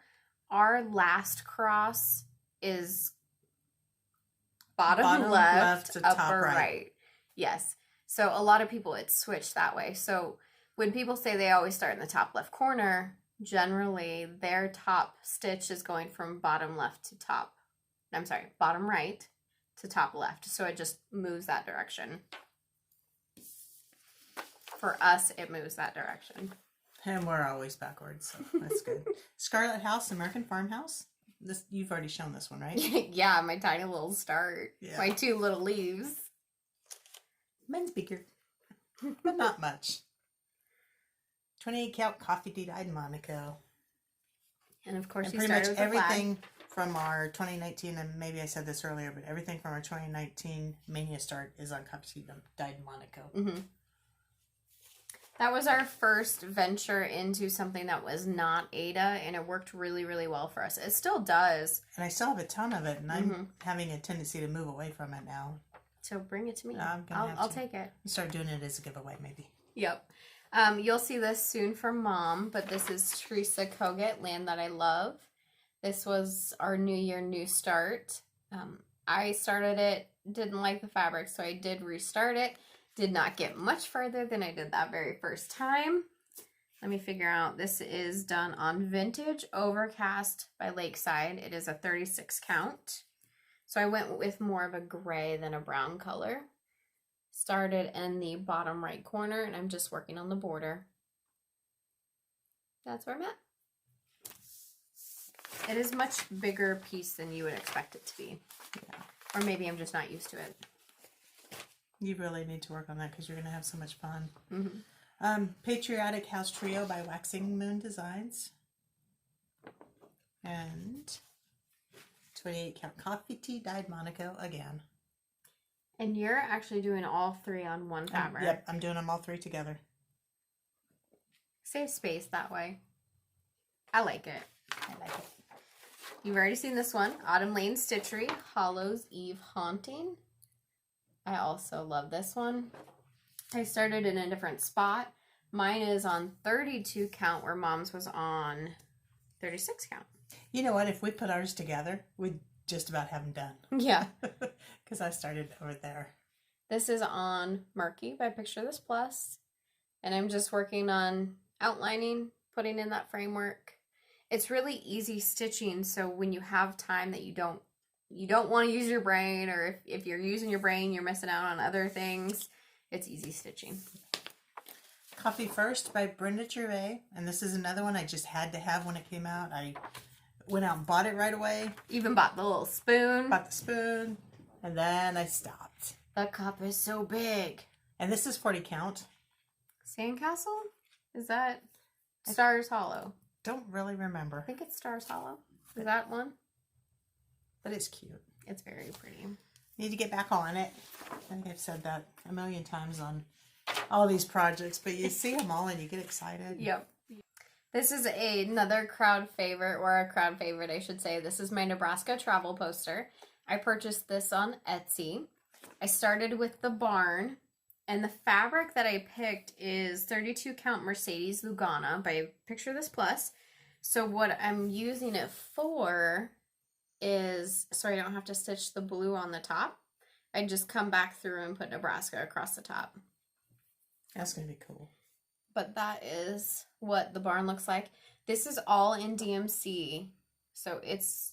Our last cross is bottom left to upper top right. Yes. So a lot of people, it's switched that way. So when people say they always start in the top left corner, generally their top stitch is going from bottom left to top. I'm sorry, bottom right to top left. So it just moves that direction. For us, it moves that direction. And we're always backwards, so that's good. Scarlet House, American Farmhouse. This you've already shown this one, right? Yeah, my tiny little start. Yeah. My 2 little leaves. Men's beaker, but not much. 28 count coffee tea dyed Monaco. And of course, and pretty much everything from our 2019, and maybe I said this earlier, but everything from our 2019 Mania start is on coffee tea dyed Monaco. Mm-hmm. That was our first venture into something that was not Ada, and it worked really, really well for us. It still does. And I still have a ton of it, and I'm having a tendency to move away from it now. So bring it to me. I'll take it. Start doing it as a giveaway, maybe. Yep. You'll see this soon from Mom, but this is Teresa Kogut, Land That I Love. This was our New Year, New Start. I started it, didn't like the fabric, so I did restart it. Did not get much further than I did that very first time. Let me figure out. This is done on Vintage Overcast by Lakeside. It is a 36 count. So I went with more of a gray than a brown color. Started in the bottom right corner, and I'm just working on the border. That's where I'm at. It is a much bigger piece than you would expect it to be. Yeah. Or maybe I'm just not used to it. You really need to work on that because you're going to have so much fun. Mm-hmm. Patriotic House Trio by Waxing Moon Designs. And 28 count coffee tea dyed Monaco again. And you're actually doing all three on one fabric. Yep, I'm doing them all three together. Save space that way. I like it. I like it. You've already seen this one. Autumn Lane Stitchery, Hollow's Eve Haunting. I also love this one. I started in a different spot. Mine is on 32 count where Mom's was on 36 count. You know what? If we put ours together, we'd just about have them done. Yeah. Because I started over there. This is on Murky by Picture This Plus. And I'm just working on outlining, putting in that framework. It's really easy stitching, so when you have time that you don't want to use your brain, or if you're using your brain, you're missing out on other things, it's easy stitching. Coffee First by Brenda Gervais. And this is another one I just had to have when it came out. I went out and bought it right away. Even bought the little spoon. Bought the spoon. And then I stopped. The cup is so big. And this is 40 count. Sandcastle? Is that Stars Hollow? Don't really remember. I think it's Stars Hollow. Is that one? But it's cute. It's very pretty. Need to get back on it. I think I've said that a million times on all these projects, but you see them all and you get excited. Yep. This is another crowd favorite, or a crowd favorite, I should say. This is my Nebraska travel poster. I purchased this on Etsy. I started with the barn, and the fabric that I picked is 32 count Mercedes Lugana by Picture This Plus. So what I'm using it for is so I don't have to stitch the blue on the top. I just come back through and put Nebraska across the top. That's going to be cool. But that is what the barn looks like. This is all in DMC. So it's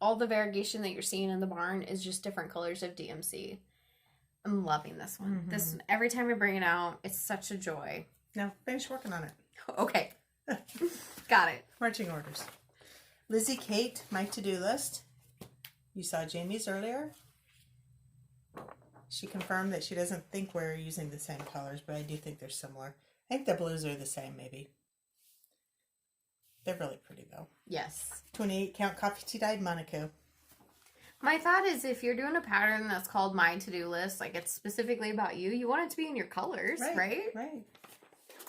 all the variegation that you're seeing in the barn is just different colors of DMC. I'm loving this one. Mm-hmm. This every time I bring it out, it's such a joy. Now, finish working on it. Okay. Got it. Marching orders. Lizzie Kate, my to-do list. You saw Jamie's earlier. She confirmed that she doesn't think we're using the same colors, but I do think they're similar. I think the blues are the same, maybe. They're really pretty, though. Yes. 28 count coffee tea dyed Monaco. My thought is if you're doing a pattern that's called my to-do list, like it's specifically about you, you want it to be in your colors, right? Right.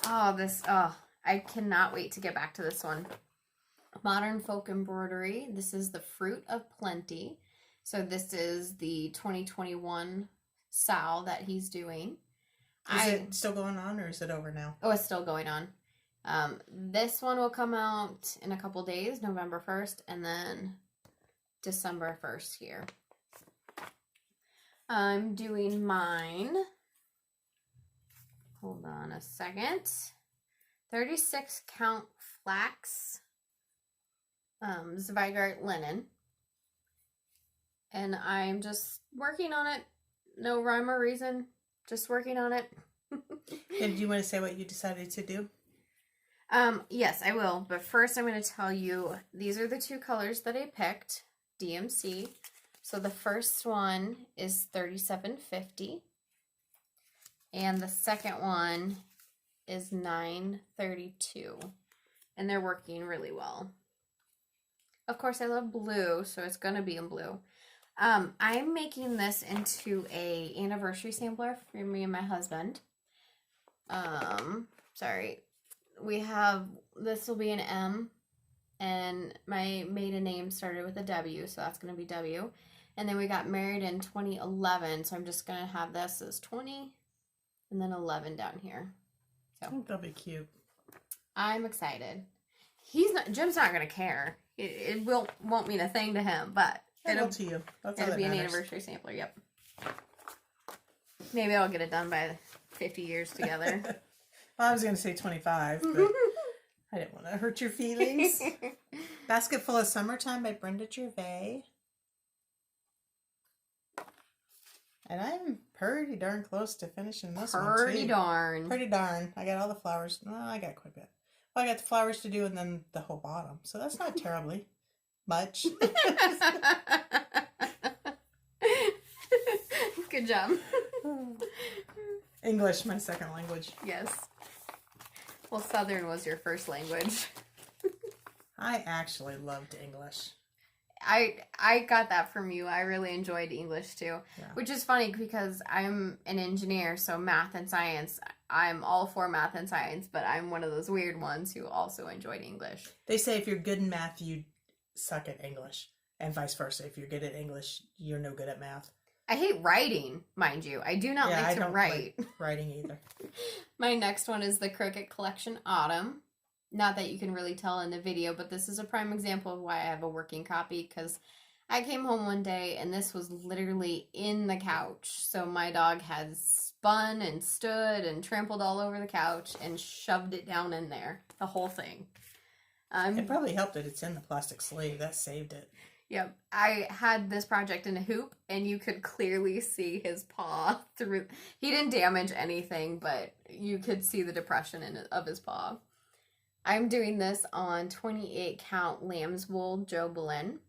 Oh, I cannot wait to get back to this one. Modern Folk Embroidery. This is the Fruit of Plenty. So this is the 2021 Sal that he's doing. Is it still going on or is it over now? Oh, it's still going on. This one will come out in a couple days, November 1st, and then December 1st here. I'm doing mine. Hold on a second. 36 count flax Zweigart linen. And I'm just working on it. No rhyme or reason. Just working on it. And do you want to say what you decided to do? Yes, I will. But first I'm going to tell you, these are the two colors that I picked. DMC. So the first one is 3750. And the second one is 932. And they're working really well. Of course, I love blue, so it's going to be in blue. I'm making this into a anniversary sampler for me and my husband. Sorry. This will be an M, and my maiden name started with a W, so that's going to be W. And then we got married in 2011, so I'm just going to have this as 20 and then 11 down here. So I think that'll be cute. I'm excited. Jim's not going to care. It won't mean a thing to him, but It'll to you. It'll be an anniversary sampler, yep. Maybe I'll get it done by 50 years together. Well, I was going to say 25, but I didn't want to hurt your feelings. Basket Full of Summertime by Brenda Gervais. And I'm pretty darn close to finishing this one, too. Pretty darn. Pretty darn. I got all the flowers. Well, I got quite a bit. Well, I got the flowers to do and then the whole bottom. So that's not terribly much. Good job. English, my second language. Yes. Well, Southern was your first language. I actually loved English. I got that from you. I really enjoyed English too. Yeah. Which is funny because I'm an engineer, so math and science, I'm all for math and science, but I'm one of those weird ones who also enjoyed English. They say if you're good in math, you suck at English. And vice versa. If you're good at English, you're no good at math. I hate writing, mind you. I do not like to write. Like writing either. My next one is the Cricut Collection Autumn. Not that you can really tell in the video, but this is a prime example of why I have a working copy, because I came home one day and this was literally in the couch. So my dog had spun and stood and trampled all over the couch and shoved it down in there. The whole thing. It probably helped that it's in the plastic sleeve. That saved it. Yep. I had this project in a hoop and you could clearly see his paw through. He didn't damage anything, but you could see the depression of his paw. I'm doing this on 28 count lamb's wool Joe Boleyn.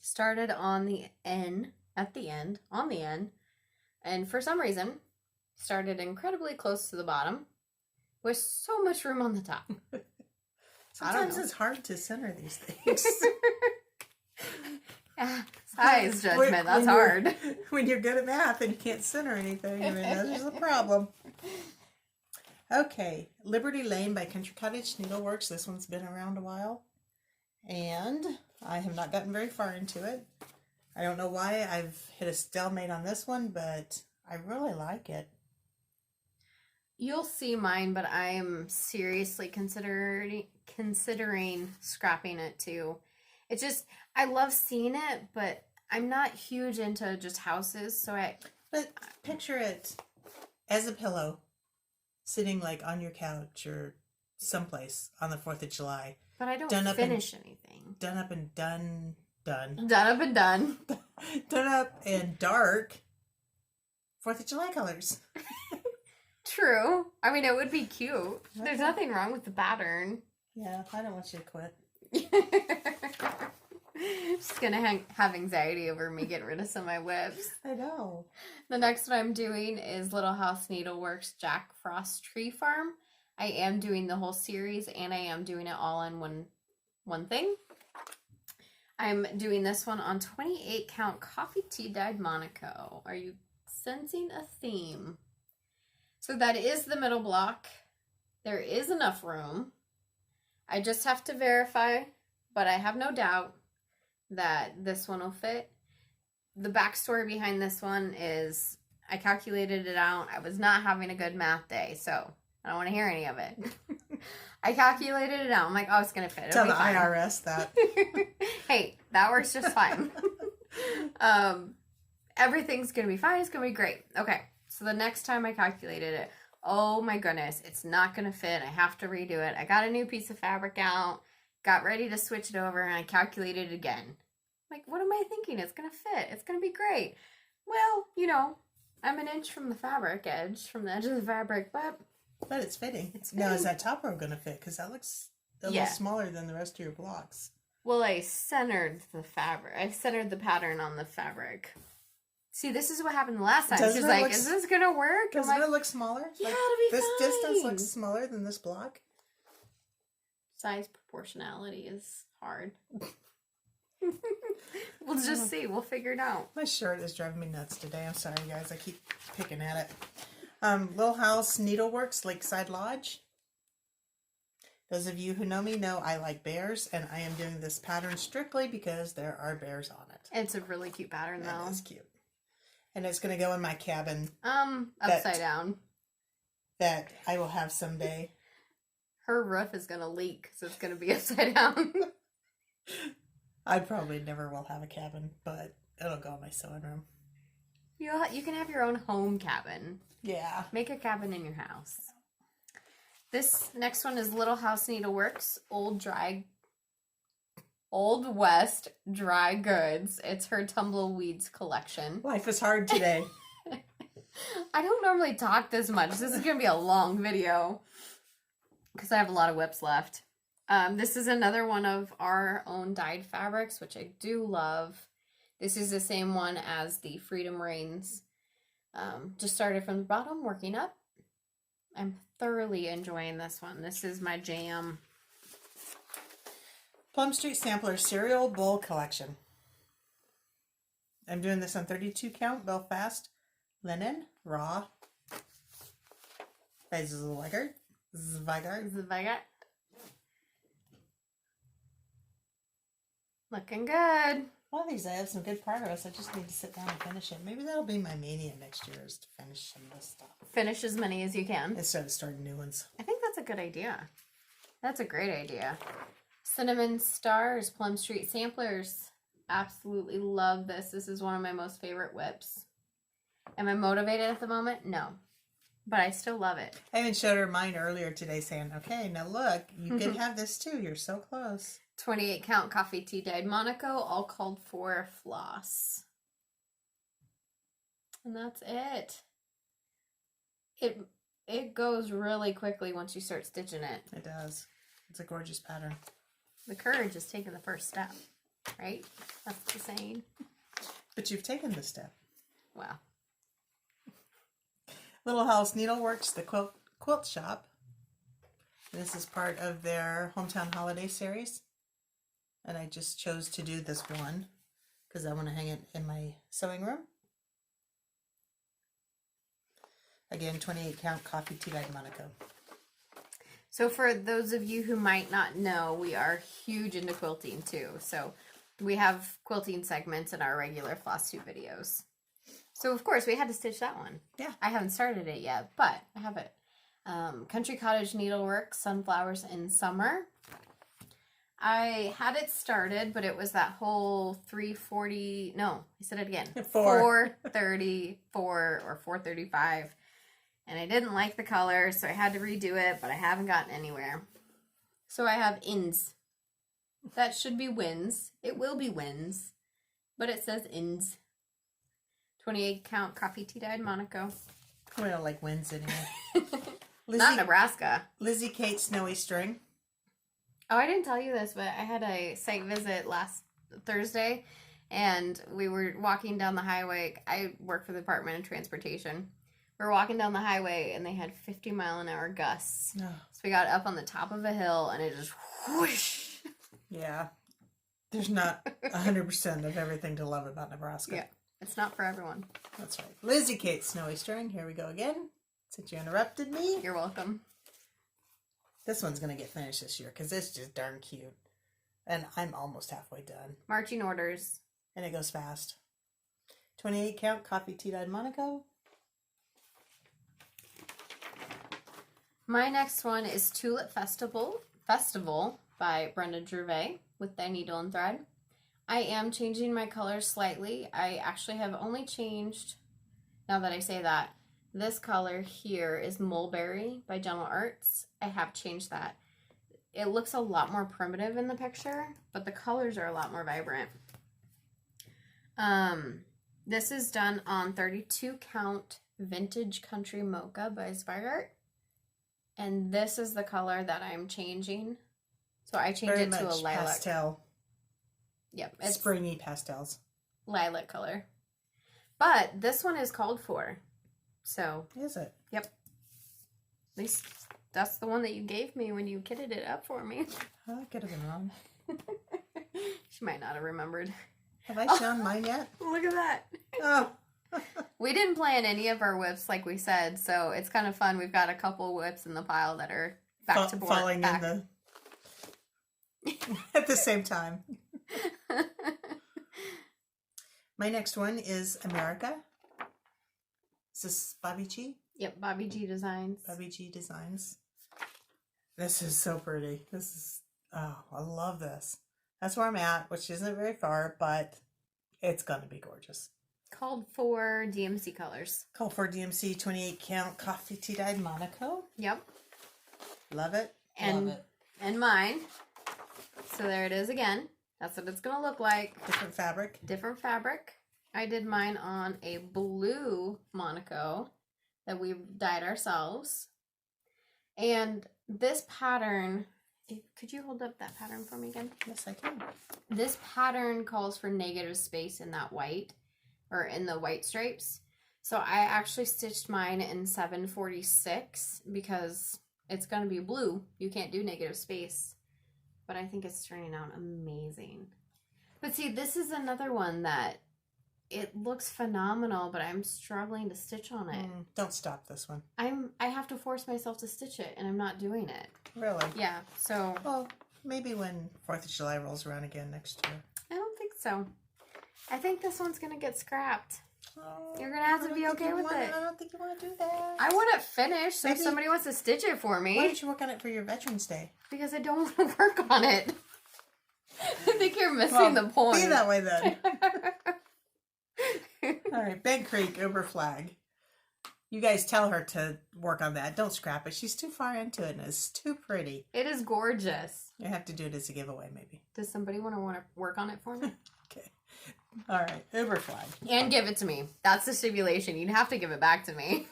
Started on the end, on the end, and for some reason, started incredibly close to the bottom, with so much room on the top. Sometimes it's hard to center these things. Size judgment, that's hard. When you're good at math and you can't center anything, I mean, that's a problem. Okay, Liberty Lane by Country Cottage Needleworks. This one's been around a while, and I have not gotten very far into it. I don't know why I've hit a stalemate on this one, but I really like it. You'll see mine, but I'm seriously considering scrapping it too. It's just, I love seeing it, but I'm not huge into just houses, so But picture it as a pillow, sitting like on your couch or someplace on the 4th of July. But I don't finish anything. Done up and done. Done up and done. Done up and dark. 4th of July colors. True. I mean, it would be cute. There's nothing wrong with the pattern. Yeah, I don't want you to quit. Just gonna have anxiety over me getting rid of some of my WIPs. I know. The next one I'm doing is Little House Needleworks Jack Frost Tree Farm. I am doing the whole series and I am doing it all in one thing. I'm doing this one on 28 count coffee tea dyed Monaco. Are you sensing a theme? So that is the middle block. There is enough room. I just have to verify, but I have no doubt that this one will fit. The backstory behind this one is I calculated it out. I was not having a good math day, so I don't want to hear any of it. I calculated it out. I'm like, oh, it's going to fit. Tell the IRS that. Hey, that works just fine. Everything's going to be fine. It's going to be great. Okay, so the next time I calculated it, oh my goodness, it's not going to fit. I have to redo it. I got a new piece of fabric out, got ready to switch it over, and I calculated it again. Like, what am I thinking? It's going to fit. It's going to be great. Well, you know, I'm an inch from the fabric edge, from the edge of the fabric, but it's fitting. Now, is that top row going to fit? Because that looks a little smaller than the rest of your blocks. Well, I centered the fabric. I centered the pattern on the fabric. See, this is what happened the last time. She's like, is this going to work? Doesn't it look smaller? Yeah, like, it'll be this fine. Distance looks smaller than this block. Size proportionality is hard. We'll just see. We'll figure it out. My shirt is driving me nuts today. I'm sorry, guys. I keep picking at it. Little House Needleworks Lakeside Lodge. Those of you who know me know I like bears, and I am doing this pattern strictly because there are bears on it. It's a really cute pattern, though. It's cute. And it's going to go in my cabin. Upside down. That I will have someday. Her roof is going to leak, so it's going to be upside down. I probably never will have a cabin, but it'll go in my sewing room. You can have your own home cabin. Yeah. Make a cabin in your house. This next one is Little House Needleworks Old West Dry Goods. It's her tumbleweeds collection. Life is hard today. I don't normally talk this much. This is going to be a long video because I have a lot of WIPs left. This is another one of our own dyed fabrics, which I do love. This is the same one as the Freedom Reigns. Just started from the bottom, working up. I'm thoroughly enjoying this one. This is my jam. Plum Street Sampler Cereal Bowl Collection. I'm doing this on 32 count Belfast linen raw by Zweigart. Looking good. One of these I have some good progress. I just need to sit down and finish it. Maybe that'll be my mania next year, is to finish some of this stuff. Finish as many as you can. Instead of starting new ones. I think that's a good idea. That's a great idea. Cinnamon Stars, Plum Street Samplers. Absolutely love this. This is one of my most favorite WIPs. Am I motivated at the moment? No. But I still love it. I even showed her mine earlier today saying, okay, now look, you can have this too. You're so close. 28 count coffee tea dyed Monaco, all called for floss. And that's it. It goes really quickly once you start stitching it. It does. It's a gorgeous pattern. The courage is taking the first step, right? That's the saying. But you've taken the step. Wow. Little House Needleworks, the quilt shop. This is part of their Hometown Holiday series. And I just chose to do this one because I want to hang it in my sewing room. Again, 28 count coffee tea dyed Monaco. So for those of you who might not know, we are huge into quilting too. So we have quilting segments in our regular Flosstube videos. So of course we had to stitch that one. Yeah. I haven't started it yet, but I have it. Country Cottage Needleworks, Sunflowers in Summer. I had it started, but it was that whole 340, no, I said it again, 434 or 435. And I didn't like the color, so I had to redo it, but I haven't gotten anywhere. So I have ins. That should be wins. It will be wins, but it says ins. 28 count coffee tea dyed Monaco. We don't like wins anymore. Not Nebraska. Lizzie Kate Snowy String. Oh, I didn't tell you this, but I had a site visit last Thursday, and we were walking down the highway. I work for the Department of Transportation. We were walking down the highway, and they had 50-mile-an-hour gusts. Oh. So we got up on the top of a hill, and it just whoosh. Yeah. There's not 100% of everything to love about Nebraska. Yeah, it's not for everyone. That's right. Lizzie Kate Snowy String. Here we go again. Since you interrupted me. You're welcome. This one's going to get finished this year because it's just darn cute. And I'm almost halfway done. Marching orders. And it goes fast. 28 count coffee tea dyed Monaco. My next one is Tulip Festival by Brenda Gervais with Thy Needle and Thread. I am changing my colors slightly. I actually have only changed, now that I say that, this color here is Mulberry by Gentle Arts. I have changed that. It looks a lot more primitive in the picture, but the colors are a lot more vibrant. This is done on 32 count Vintage Country Mocha by Zweigart. And this is the color that I'm changing. So I changed it to a lilac. Pastel. Yep. It's springy pastels. Lilac color. But this one is called for. So. Is it? Yep. At least that's the one that you gave me when you kitted it up for me. Oh, I could have been wrong. She might not have remembered. Have I shown mine yet? Look at that. Oh. We didn't plan any of our WIPs like we said, so it's kind of fun. We've got a couple WIPs in the pile that are back to board. Falling in the... at the same time. My next one is America. Is this Bobby G? Yep, Bobby G Designs. Bobby G Designs. This is so pretty. This is, oh, I love this. That's where I'm at, which isn't very far, but it's going to be gorgeous. Called for DMC colors. Called for DMC 28 count coffee tea dyed Monaco. Yep. Love it. And, Love it. and mine. So there it is again. That's what it's going to look like. Different fabric. Different fabric. I did mine on a blue Monaco that we dyed ourselves. And this pattern, could you hold up that pattern for me again? Yes, I can. This pattern calls for negative space in that white, or in the white stripes. So I actually stitched mine in 746 because it's going to be blue. You can't do negative space. But I think it's turning out amazing. But see, this is another one that it looks phenomenal, but I'm struggling to stitch on it. Don't stop this one. I have to force myself to stitch it, and I'm not doing it. Really? Yeah, so... Well, maybe when 4th of July rolls around again next year. I don't think so. I think this one's going to get scrapped. Oh, You're going to have to be okay with it. I don't think you want to do that. I want it finished, so if somebody wants to stitch it for me... Why don't you work on it for your Veterans Day? Because I don't want to work on it. I think you're missing the point. Be that way then. All right, Bent Creek, Uber Flag. You guys tell her to work on that. Don't scrap it. She's too far into it and it's too pretty. It is gorgeous. You have to do it as a giveaway, maybe. Does somebody want to work on it for me? Okay. All right, Uber Flag. And give it to me. That's the stipulation. You'd have to give it back to me.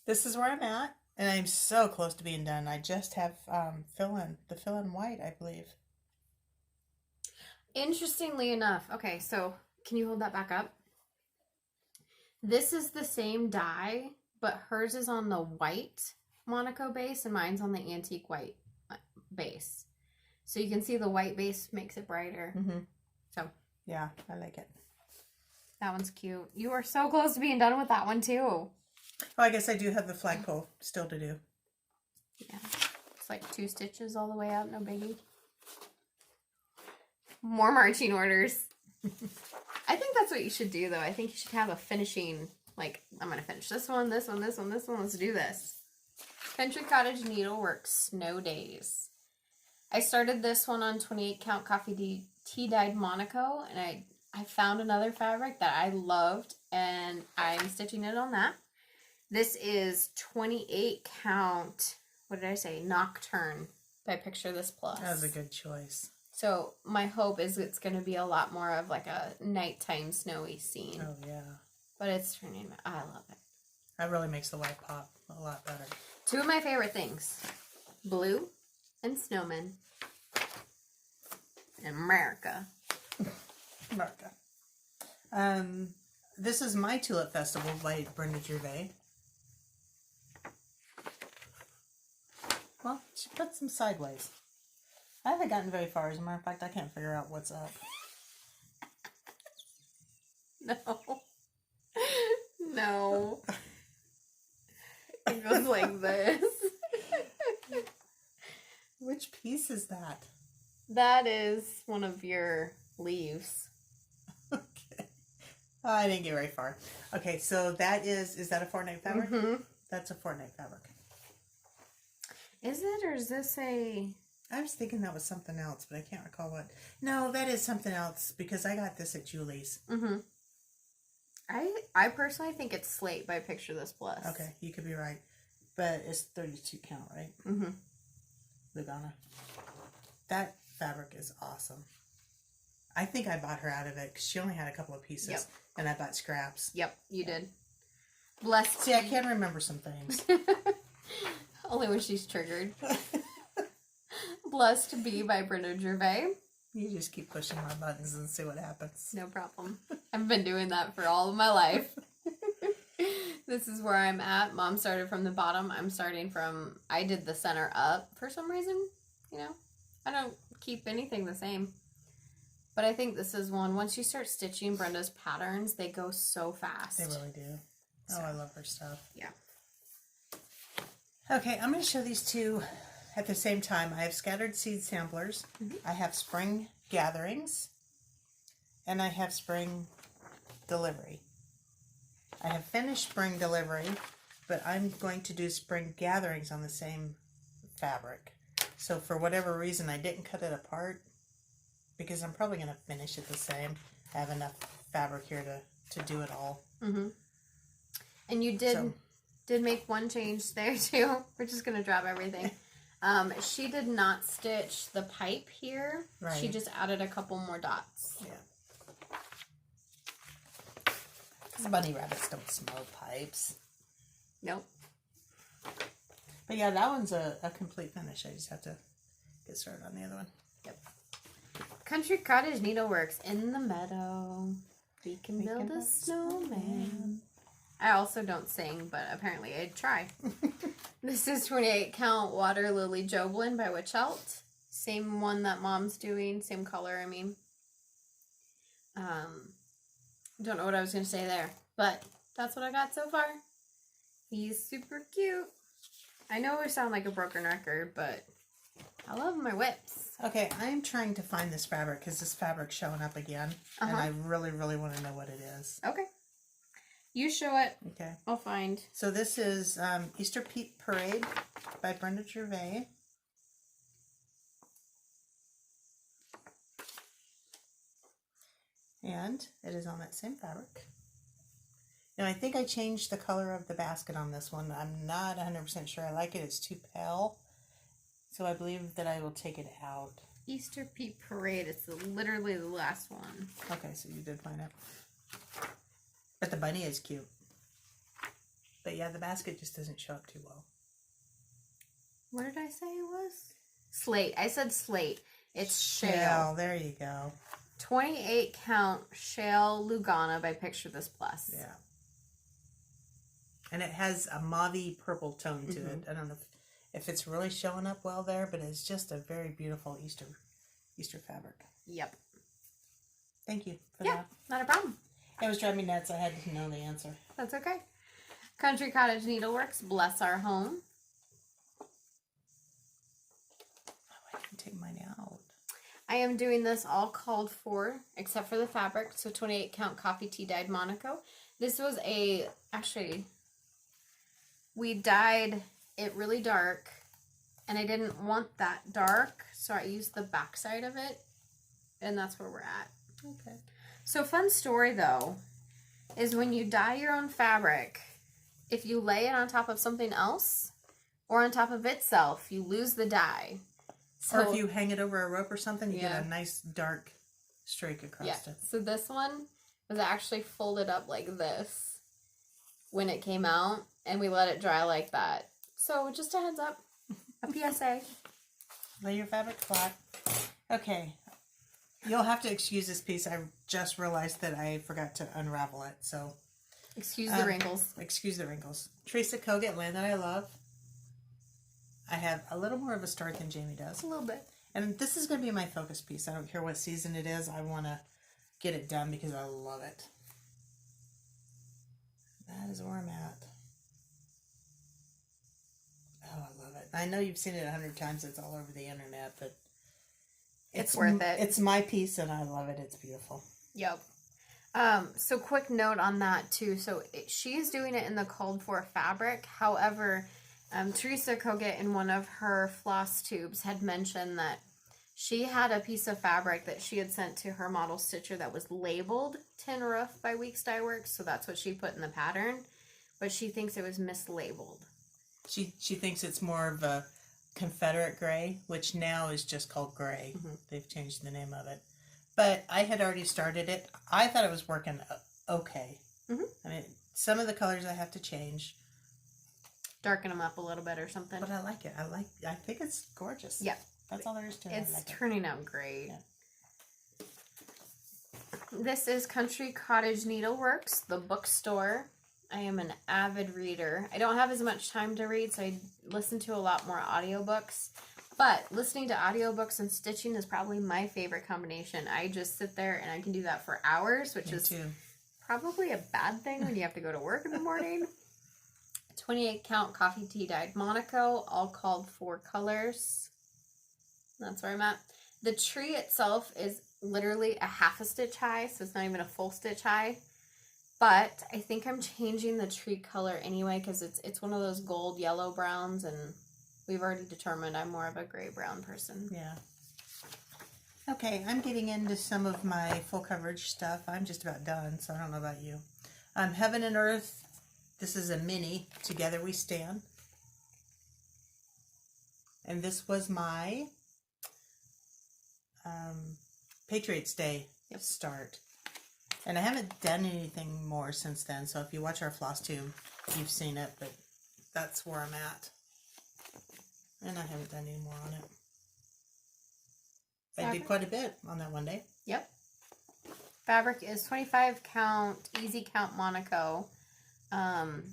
This is where I'm at, and I'm so close to being done. I just have the fill-in white, I believe. Interestingly enough, okay, so can you hold that back up? This is the same dye, but hers is on the white Monaco base, and mine's on the antique white base. So you can see the white base makes it brighter. So yeah, I like it. That one's cute. You are so close to being done with that one too. Oh, I guess I do have the flagpole still to do. Yeah, it's like 2 stitches all the way up, no biggie. More marching orders. I think that's what you should do, though. I think you should have a finishing, like, I'm going to finish this one, this one, this one, this one. Let's do this. Country Cottage Needleworks Snow Days. I started this one on 28 count coffee tea dyed Monaco, and I found another fabric that I loved, and I'm stitching it on that. This is 28 count, what did I say, Nocturne by Picture This Plus. That was a good choice. So my hope is it's going to be a lot more of like a nighttime snowy scene. Oh, yeah. But it's turning, I love it. That really makes the white pop a lot better. 2 of my favorite things, blue and snowmen. America. America. This is My Tulip Festival by Brenda Gervais. Well, she puts them sideways. I haven't gotten very far. As a matter of fact, I can't figure out what's up. No. No. It goes like this. Which piece is that? That is one of your leaves. Okay. I didn't get very far. Okay, so that is that a fortnight fabric? Mm-hmm. That's a fortnight fabric. Is it, or is this a... I was thinking that was something else, but I can't recall what. No, that is something else because I got this at Julie's. Mm-hmm. I personally think it's Slate by Picture This Plus. Okay, you could be right. But it's 32 count, right? Mm-hmm. Lugana. That fabric is awesome. I think I bought her out of it because she only had a couple of pieces. Yep. And I bought scraps. Yep, you did. Blessed. See, I can remember some things. Only when she's triggered. Blessed to Be by Brenda Gervais. You just keep pushing my buttons and see what happens. No problem. I've been doing that for all of my life. This is where I'm at. Mom started from the bottom. I'm starting from... I did the center up for some reason. You know, I don't keep anything the same. But I think this is one. Once you start stitching Brenda's patterns, they go so fast. They really do. Oh, I love her stuff. Yeah. Okay, I'm going to show these two at the same time. I have Scattered Seed Samplers. Mm-hmm. I have Spring Gatherings. And I have Spring Delivery. I have finished Spring Delivery, but I'm going to do Spring Gatherings on the same fabric. So for whatever reason, I didn't cut it apart because I'm probably going to finish it the same. I have enough fabric here to do it all. Mm-hmm. And you did make one change there too. We're just going to drop everything. She did not stitch the pipe here. Right. She just added a couple more dots. Yeah. Because bunny rabbits don't smell pipes. Nope. But yeah, that one's a complete finish. I just have to get started on the other one. Yep. Country Cottage Needleworks in the meadow. We can build a snowman. I also don't sing, but apparently I'd try. This is 28 count Water Lily Joblin by Witchelt. Same one that Mom's doing, same color, I mean. Don't know what I was going to say there, but that's what I got so far. He's super cute. I know we sound like a broken record, but I love my whips. Okay, I'm trying to find this fabric because this fabric's showing up again, and I really, really want to know what it is. Okay. You show it. Okay. I'll find. So this is Easter Peak Parade by Brenda Gervais. And it is on that same fabric. Now, I think I changed the color of the basket on this one. I'm not 100% sure I like it. It's too pale. So I believe that I will take it out. Easter Peak Parade. It's literally the last one. Okay, so you did find it. But the bunny is cute. But yeah, the basket just doesn't show up too well. What did I say it was? Slate. I said slate. It's shale. Shale, there you go. 28 count Shale Lugana by Picture This Plus. Yeah. And it has a mauvey purple tone to it. I don't know if it's really showing up well there, but it's just a very beautiful Easter fabric. Yep. Thank you for yeah, that. Not a problem. It was driving me nuts. I had to know the answer. That's okay. Country Cottage Needleworks, Bless Our Home. Oh, I didn't take mine out. I am doing this all called for, except for the fabric. So 28 count coffee tea dyed Monaco. This was actually, we dyed it really dark, and I didn't want that dark, so I used the back side of it, and that's where we're at. Okay. So fun story, though, is when you dye your own fabric, if you lay it on top of something else, or on top of itself, you lose the dye. So, or if you hang it over a rope or something, you get a nice dark streak across it. So this one was actually folded up like this when it came out, and we let it dry like that. So just a heads up, a PSA. Lay your fabric flat. Okay. You'll have to excuse this piece. I just realized that I forgot to unravel it. So excuse the wrinkles. Excuse the wrinkles. Teresa Kogut, Land That I Love. I have a little more of a start than Jamie does. A little bit. And this is going to be my focus piece. I don't care what season it is. I want to get it done because I love it. That is where I'm at. Oh, I love it. I know you've seen it 100 times. It's all over the internet, but it's worth it. It's my piece, and I love it. It's beautiful. Yep. So quick note on that, too. So she is doing it in the called for fabric. However, Teresa Kogut in one of her Flosstubes had mentioned that she had a piece of fabric that she had sent to her model stitcher that was labeled Tin Roof by Weeks Dye Works, so that's what she put in the pattern, but she thinks it was mislabeled. She thinks it's more of a Confederate gray, which now is just called gray. They've changed the name of it. But I had already started it. I thought it was working okay. I mean, some of the colors I have to change. Darken them up a little bit or something. But I like it. I think it's gorgeous. Yeah. That's all there is to it. It's turning out great. Yeah. This is Country Cottage Needleworks, the bookstore. I am an avid reader. I don't have as much time to read, so I listen to a lot more audiobooks. But listening to audiobooks and stitching is probably my favorite combination. I just sit there and I can do that for hours, which is probably a bad thing when you have to go to work in the morning. 28 count coffee tea dyed Monaco, all called for colors. That's where I'm at. The tree itself is literally a half a stitch high, so it's not even a full stitch high. But I think I'm changing the tree color anyway because it's one of those gold yellow browns, and we've already determined I'm more of a gray brown person. Yeah. Okay, I'm getting into some of my full coverage stuff. I'm just about done, so I don't know about you. Heaven and Earth. This is a mini. Together We Stand. And this was my Patriots Day start. And I haven't done anything more since then, so if you watch our Flosstube, you've seen it, but that's where I'm at. And I haven't done any more on it. I did quite a bit on that one day. Yep. Fabric is 25 count, easy count Monaco. Done.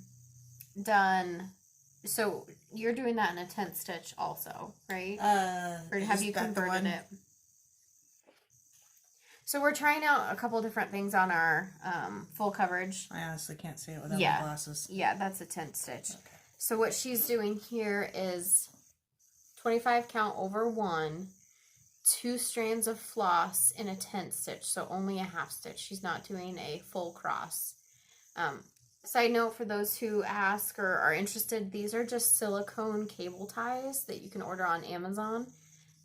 So you're doing that in a 10th stitch also, right? Or have you converted it? So we're trying out a couple different things on our full coverage. I honestly can't see it without my glasses. Yeah, that's a 10th stitch. Okay. So what she's doing here is 25 count over 1, 2 strands of floss in a 10th stitch, so only a half stitch. She's not doing a full cross. Side note for those who ask or are interested, these are just silicone cable ties that you can order on Amazon.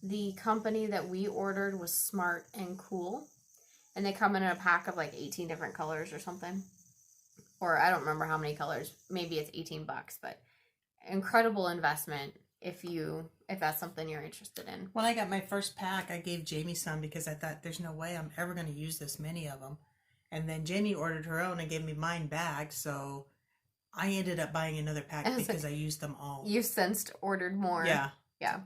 The company that we ordered was Smart and Cool, and they come in a pack of like 18 different colors or something. Or I don't remember how many colors. Maybe it's $18, but incredible investment if that's something you're interested in. When I got my first pack, I gave Jamie some because I thought there's no way I'm ever going to use this many of them. And then Jamie ordered her own and gave me mine back, so I ended up buying another pack because I used them all. You since ordered more. Yeah. Yeah.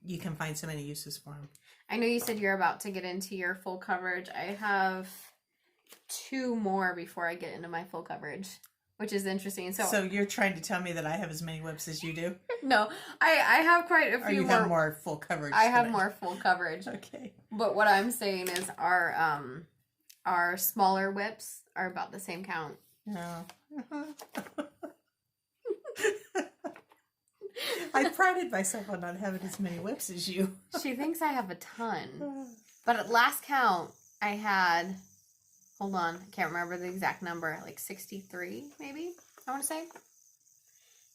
You can find so many uses for them. I know you said you're about to get into your full coverage. I have 2 more before I get into my full coverage, which is interesting. So you're trying to tell me that I have as many WIPs as you do? No, I have quite a few. Or you have more full coverage? I have more full coverage. Okay. But what I'm saying is our smaller WIPs are about the same count. Yeah. I prided myself on not having as many WIPs as you. She thinks I have a ton. But at last count, I had, hold on, I can't remember the exact number, like 63 maybe, I want to say.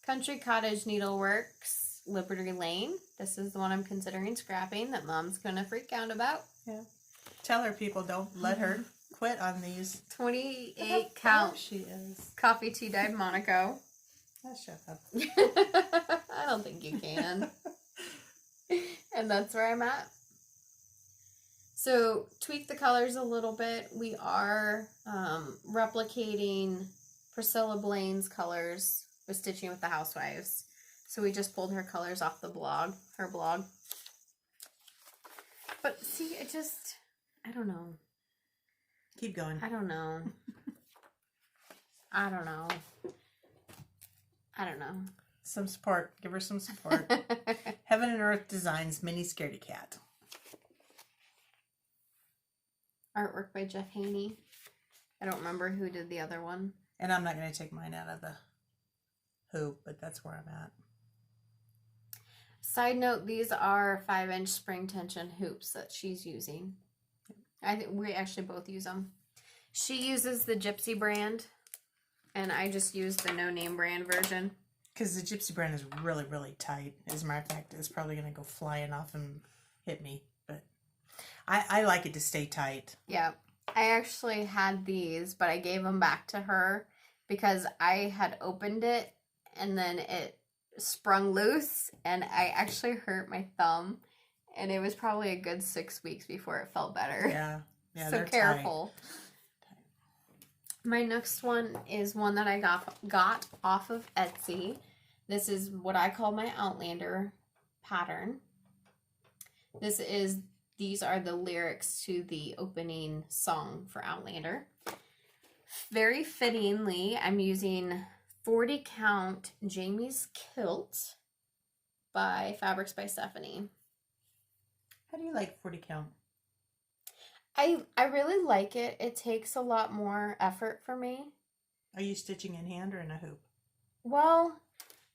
Country Cottage Needleworks, Liberty Lane. This is the one I'm considering scrapping that Mom's going to freak out about. Yeah. Tell her, people, don't let her quit on these. 28 count. She is. Coffee tea dyed Monaco. Oh, shut up. I don't think you can. And that's where I'm at. So, tweak the colors a little bit. We are replicating Priscilla Blaine's colors with Stitching with the Housewives. So we just pulled her colors off the blog, her blog. But see, I don't know. Keep going. I don't know. I don't know. I don't know. Some support. Give her some support. Heaven and Earth Designs Mini Scaredy Cat. Artwork by Jeff Haney. I don't remember who did the other one. And I'm not going to take mine out of the hoop, but that's where I'm at. Side note, these are 5-inch spring tension hoops that she's using. I think we actually both use them. She uses the Gypsy brand, and I just use the no-name brand version. Because the Gypsy brand is really, really tight. As a matter of fact, it's probably going to go flying off and hit me. But I like it to stay tight. Yeah. I actually had these, but I gave them back to her because I had opened it, and then it sprung loose, and I actually hurt my thumb, and it was probably a good 6 weeks before it felt better. Yeah, so careful. Tight. My next one is one that I got off of Etsy. This is what I call my Outlander pattern. These are the lyrics to the opening song for Outlander. Very fittingly, I'm using 40 count Jamie's Kilt by Fabrics by Stephanie. How do you like 40 count? I really like it. It takes a lot more effort for me. Are you stitching in hand or in a hoop? Well,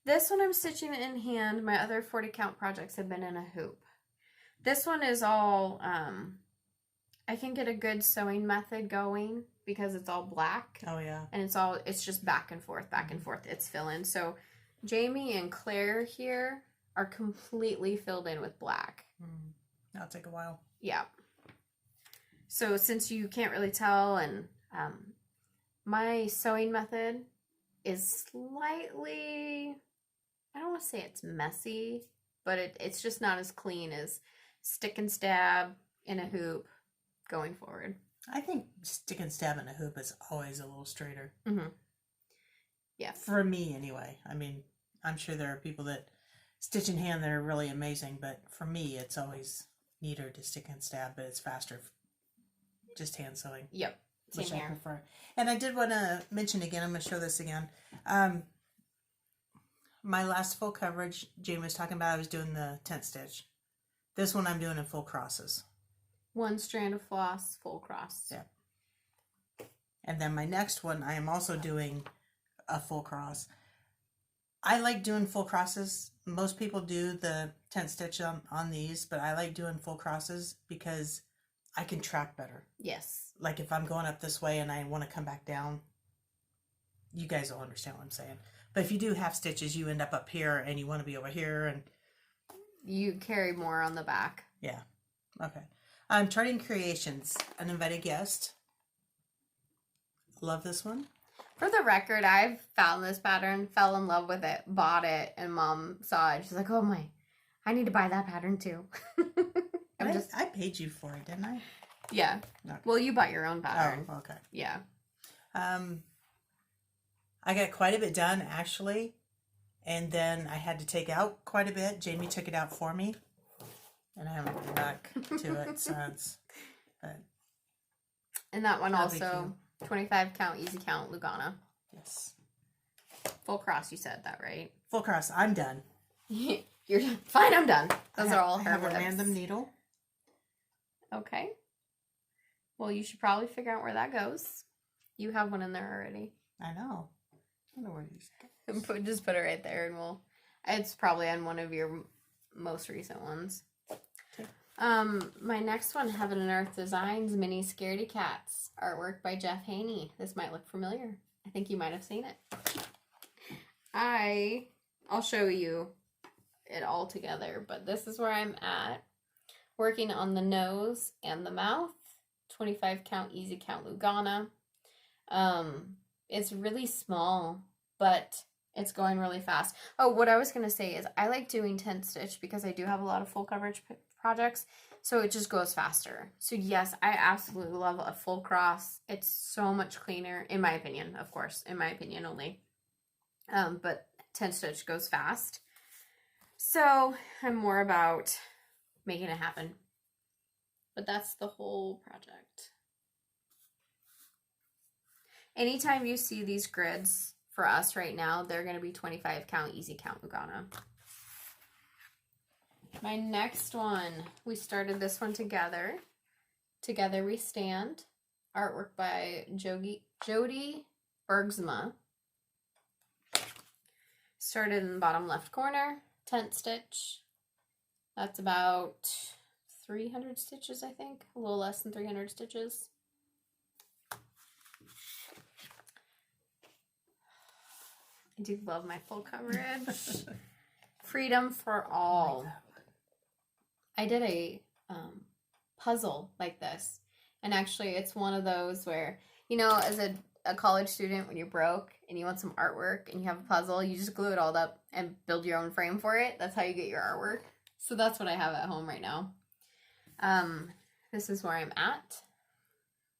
this one I'm stitching in hand. My other 40 count projects have been in a hoop. This one is all, I can get a good sewing method going because it's all black. Oh, yeah. And it's just back and forth, it's filling. So Jamie and Claire here are completely filled in with black. That'll take a while. Yeah. So since you can't really tell, and my sewing method is slightly, I don't want to say it's messy, but it's just not as clean as stick and stab in a hoop going forward. I think stick and stab in a hoop is always a little straighter. Mm-hmm. Yeah. For me, anyway. I mean, I'm sure there are people that stitch in hand that are really amazing, but for me, it's always neater to stick and stab, but it's faster just hand sewing. Yep. Which I prefer. And I did want to mention again, I'm going to show this again. My last full coverage, Jane was talking about, I was doing the tent stitch. This one I'm doing in full crosses. 1 strand of floss, full cross. Yeah. And then my next one, I am also doing a full cross. I like doing full crosses. Most people do the tent stitch on these, but I like doing full crosses because I can track better. Yes. Like if I'm going up this way and I want to come back down, you guys will understand what I'm saying. But if you do half stitches, you end up here and you want to be over here, and you carry more on the back. Yeah. Okay. Charting Creations, an invited guest. Love this one. For the record, I've found this pattern, fell in love with it, bought it, and Mom saw it. She's like, "Oh my, I need to buy that pattern too." I paid you for it, didn't I? Yeah. Okay. Well, you bought your own pattern. Oh, okay. Yeah. I got quite a bit done, actually. And then I had to take out quite a bit. Jamie took it out for me. And I haven't been back to it since. But and that one also, 25 count, easy count, Lugana. Yes. Full cross, you said that, right? Full cross. I'm done. You're done. Fine, I'm done. Those are all her I have words. a random needle. Okay. Well, you should probably figure out where that goes. You have one in there already. I know. I don't know where you Just put it right there, and it's probably on one of your most recent ones. Okay. My next one, Heaven and Earth Designs, Mini Scaredy Cats, artwork by Jeff Haney. This might look familiar. I think you might have seen it. I'll show you it all together, but this is where I'm at. Working on the nose and the mouth. 25 count, easy count, Lugana. It's really small, but it's going really fast. Oh, what I was going to say is I like doing tent stitch because I do have a lot of full coverage projects, so it just goes faster. So yes, I absolutely love a full cross. It's so much cleaner, in my opinion, of course, in my opinion only. But tent stitch goes fast. So I'm more about making it happen. But that's the whole project. Anytime you see these grids for us right now, they're going to be 25 count, easy count, Lugana. My next one, we started this one together. Together We Stand. Artwork by Jody Bergsma. Started in the bottom left corner. Tent stitch. That's about 300 stitches, I think. A little less than 300 stitches. I do love my full coverage. Freedom for All. I did a puzzle like this. And actually, it's one of those where, you know, as a college student, when you're broke and you want some artwork and you have a puzzle, you just glue it all up and build your own frame for it. That's how you get your artwork. So that's what I have at home right now. This is where I'm at.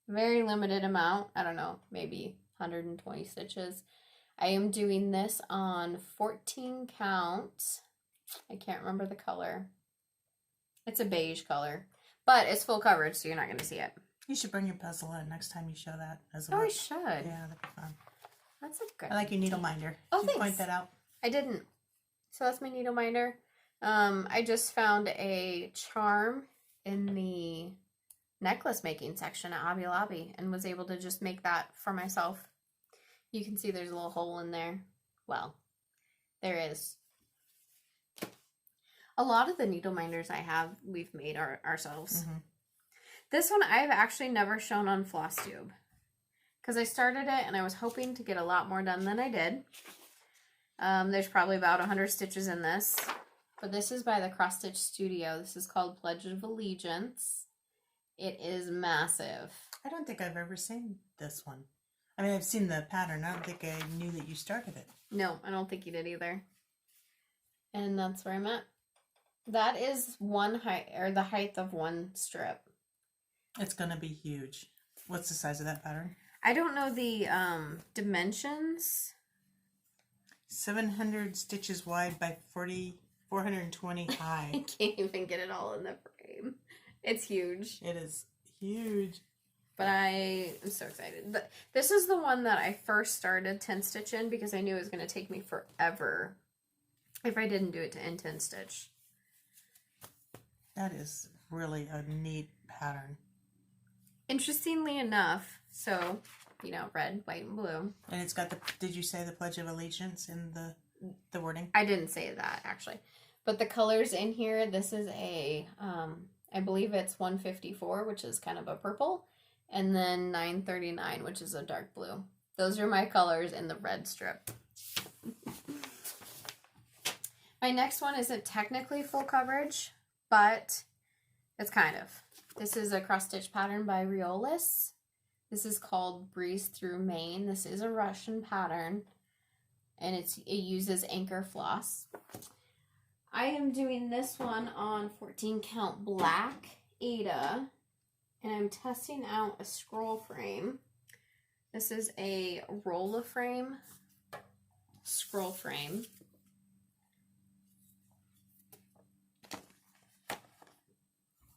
Very limited amount. I don't know, maybe 120 stitches. I am doing this on 14 count. I can't remember the color. It's a beige color, but it's full coverage, so you're not going to see it. You should bring your puzzle in next time you show that as a Oh, work. I should. Yeah, that'd be fun. That's a good. I like your needle minder. Oh, Did you thanks. point that out? I didn't. So that's my needle minder. I just found a charm in the necklace making section at Hobby Lobby and was able to just make that for myself. You can see there's a little hole in there. Well, there is. A lot of the needle minders I have, we've made ourselves. Mm-hmm. This one I've actually never shown on Flosstube because I started it and I was hoping to get a lot more done than I did. There's probably about 100 stitches in this, but this is by the Cross Stitch Studio. This is called Pledge of Allegiance. It is massive. I don't think I've ever seen this one. I mean, I've seen the pattern. I don't think I knew that you started it. No, I don't think you did either. And that's where I'm at. That is one height, or the height of one strip. It's going to be huge. What's the size of that pattern? I don't know the dimensions. 700 stitches wide by 420 high. I can't even get it all in the frame. It's huge. It is huge. But I am so excited. This is the one that I first started 10 stitch in because I knew it was going to take me forever if I didn't do it to end 10 stitch. That is really a neat pattern. Interestingly enough, so, you know, red, white, and blue. And it's got the, did you say the Pledge of Allegiance in the wording? I didn't say that, actually. But the colors in here, this is a, I believe it's 154, which is kind of a purple. And then 939, which is a dark blue. Those are my colors in the red strip. My next one isn't technically full coverage, but it's kind of. This is a cross-stitch pattern by Riolis. This is called Breeze Through Maine. This is a Russian pattern, and it uses anchor floss. I am doing this one on 14 count black Ada, and I'm testing out a scroll frame. This is a roll-a-frame scroll frame.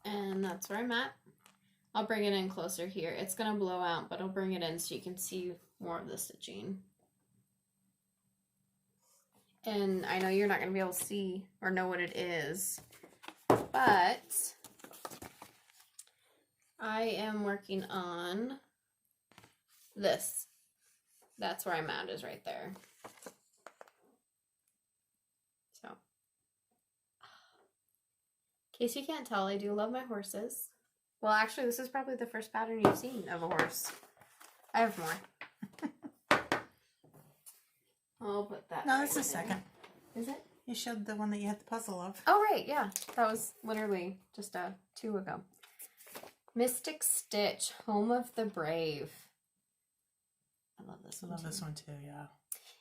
And that's where I'm at. I'll bring it in closer here. It's going to blow out, but I'll bring it in so you can see more of the stitching. And I know you're not going to be able to see or know what it is, but I am working on this. That's where I'm at, is right there. So, in case you can't tell, I do love my horses. Well, actually, this is probably the first pattern you've seen of a horse. I have more. I'll put that. No, that's the second. Is it? You showed the one that you had the puzzle of. Oh, right, yeah. That was literally just 2 ago. Mystic Stitch, Home of the Brave. I love this one. I love this one too, yeah.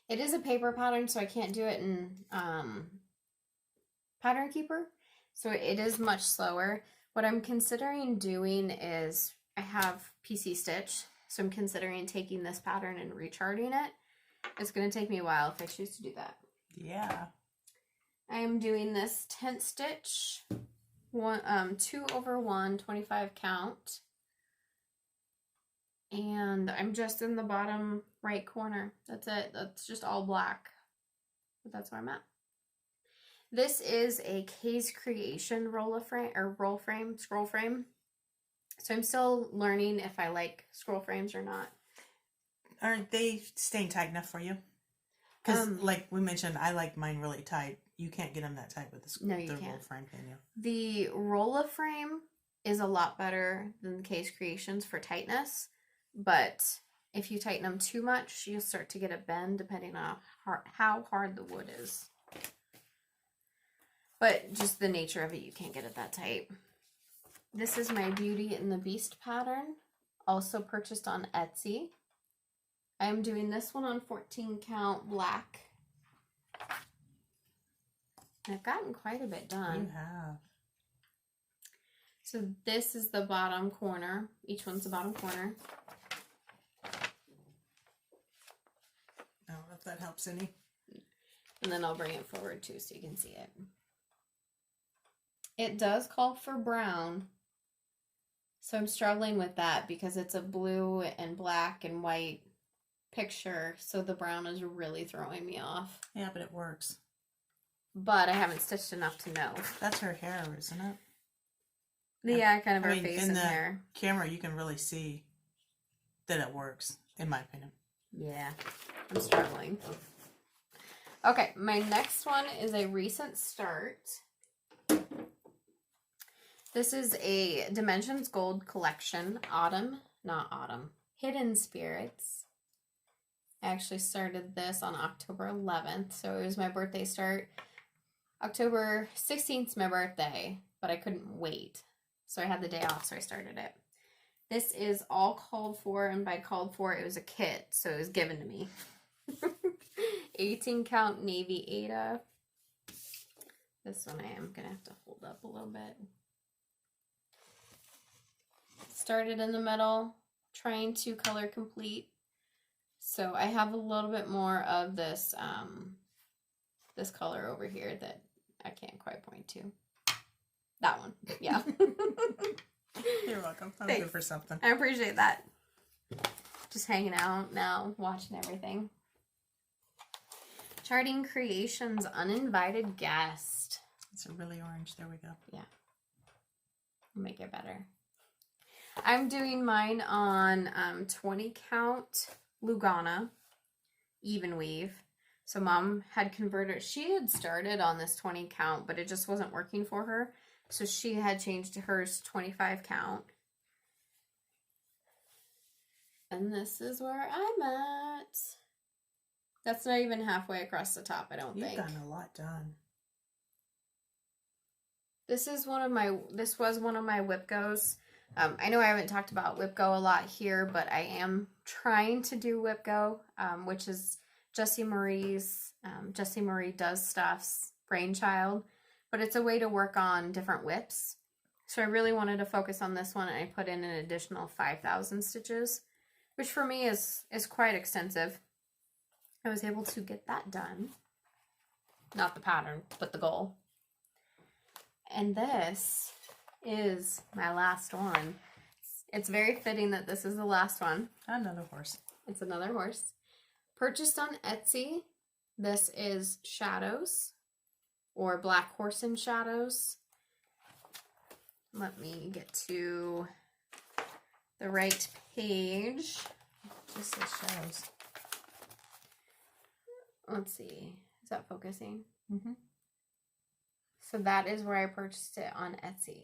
It is a paper pattern, so I can't do it in Pattern Keeper. So it is much slower. What I'm considering doing is, I have PC Stitch, so I'm considering taking this pattern and recharting it. It's going to take me a while if I choose to do that. Yeah. I am doing this 10 stitch, 2/1, 25 count. And I'm just in the bottom right corner. That's it. That's just all black. But that's where I'm at. This is a Kay's Creation scroll frame. So I'm still learning if I like scroll frames or not. Aren't they staying tight enough for you? Because, like we mentioned, I like mine really tight. You can't get them that tight with the roll frame, can you? The roll-a-frame is a lot better than the Kay's Creations for tightness. But if you tighten them too much, you'll start to get a bend depending on how hard the wood is. But just the nature of it, you can't get it that tight. This is my Beauty and the Beast pattern, also purchased on Etsy. I'm doing this one on 14 count black. I've gotten quite a bit done. You have. So this is the bottom corner. Each one's the bottom corner. I don't know if that helps any. And then I'll bring it forward too so you can see it. It does call for brown. So I'm struggling with that because it's a blue and black and white picture. So the brown is really throwing me off. Yeah, but it works. But I haven't stitched enough to know. That's her hair, isn't it? Yeah, kind of her face and hair. In the camera, you can really see that it works, in my opinion. Yeah, I'm struggling. Okay, my next one is a recent start. This is a Dimensions Gold Collection, Hidden Spirits. I actually started this on October 11th, so it was my birthday start. October 16th is my birthday, but I couldn't wait. So I had the day off, so I started it. This is all called for, and by called for, it was a kit, so it was given to me. 18 count Navy Ada. This one I am going to have to hold up a little bit. Started in the middle, trying to color complete. So I have a little bit more of this, this color over here that I can't quite point to. That one, yeah. You're welcome. I'm Thanks. good for something. I appreciate that. Just hanging out now, watching everything. Charting Creations, Uninvited Guest. It's a really orange. There we go. Yeah. Make it better. I'm doing mine on 20 count Lugana even weave. So Mom had converted, she had started on this 20 count, but it just wasn't working for her. So she had changed to hers 25 count. And this is where I'm at. That's not even halfway across the top, I don't think. You've gotten a lot done. This was one of my WIPGOs. I know I haven't talked about WIPGO a lot here, but I am trying to do WIPGO, which is Jessie Marie's, Jessie Marie Does Stuff's brainchild, but it's a way to work on different WIPs. So I really wanted to focus on this one, and I put in an additional 5,000 stitches, which for me is quite extensive. I was able to get that done. Not the pattern, but the goal. And this is my last one. It's very fitting that this is the last one. Another horse. It's another horse. Purchased on Etsy. This is Shadows, or Black Horse in Shadows. Let me get to the right page. Just says shadows. Let's see. Is that focusing? Mm-hmm. So that is where I purchased it on Etsy.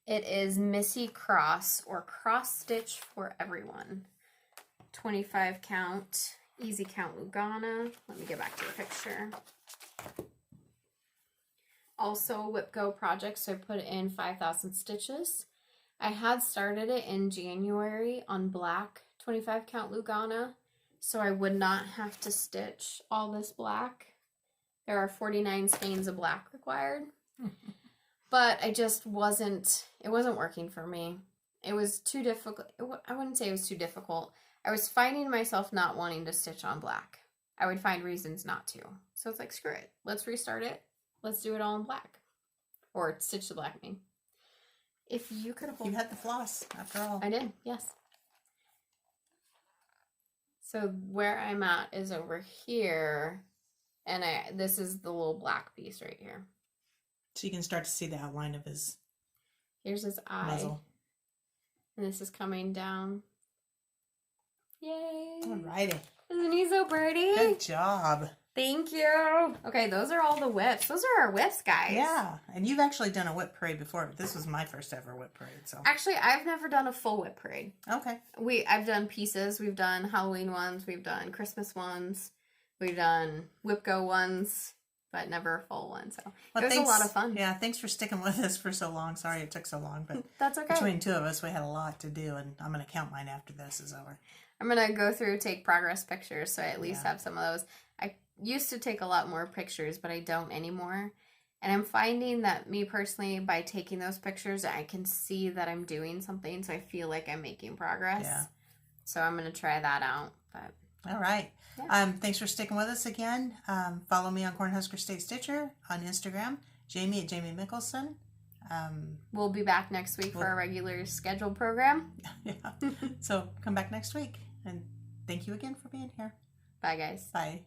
It is Missy Cross, or Cross Stitch for Everyone. 25 count, easy count Lugana. Let me get back to the picture. Also a WIPGO project, so I put in 5,000 stitches. I had started it in January on black 25 count Lugana, so I would not have to stitch all this black. There are 49 skeins of black required. But I just wasn't, it wasn't working for me. It was too difficult. I wouldn't say it was too difficult. I was finding myself not wanting to stitch on black. I would find reasons not to. So it's like, screw it. Let's restart it. Let's do it all in black. Or stitch the black, I mean. If you could hold... You had the floss, after all. I did, yes. So where I'm at is over here. And this is the little black piece right here. So you can start to see the outline of his Here's his eye. muzzle. And this is coming down. Yay. Alrighty. Isn't he so pretty? Good job. Thank you. Okay, those are all the WIPs. Those are our WIPs, guys. Yeah, and you've actually done a WIP parade before. This was my first ever WIP parade, so. Actually, I've never done a full WIP parade. Okay. I've done pieces. We've done Halloween ones. We've done Christmas ones. We've done WIPGO ones, but never a full one. So Well, it was a lot of fun. Yeah, thanks for sticking with us for so long. Sorry it took so long, but That's okay. between two of us, we had a lot to do, and I'm going to count mine after this is over. I'm going to go through, take progress pictures, so I at least have some of those. I used to take a lot more pictures, but I don't anymore. And I'm finding that me personally, by taking those pictures, I can see that I'm doing something, so I feel like I'm making progress. Yeah. So I'm going to try that out. But all right. Yeah. Thanks for sticking with us again. Follow me on Cornhusker State Stitcher on Instagram. Jamie at Jamie Mickelson. We'll be back next week for our regular scheduled program. Yeah. So come back next week. And thank you again for being here. Bye, guys. Bye.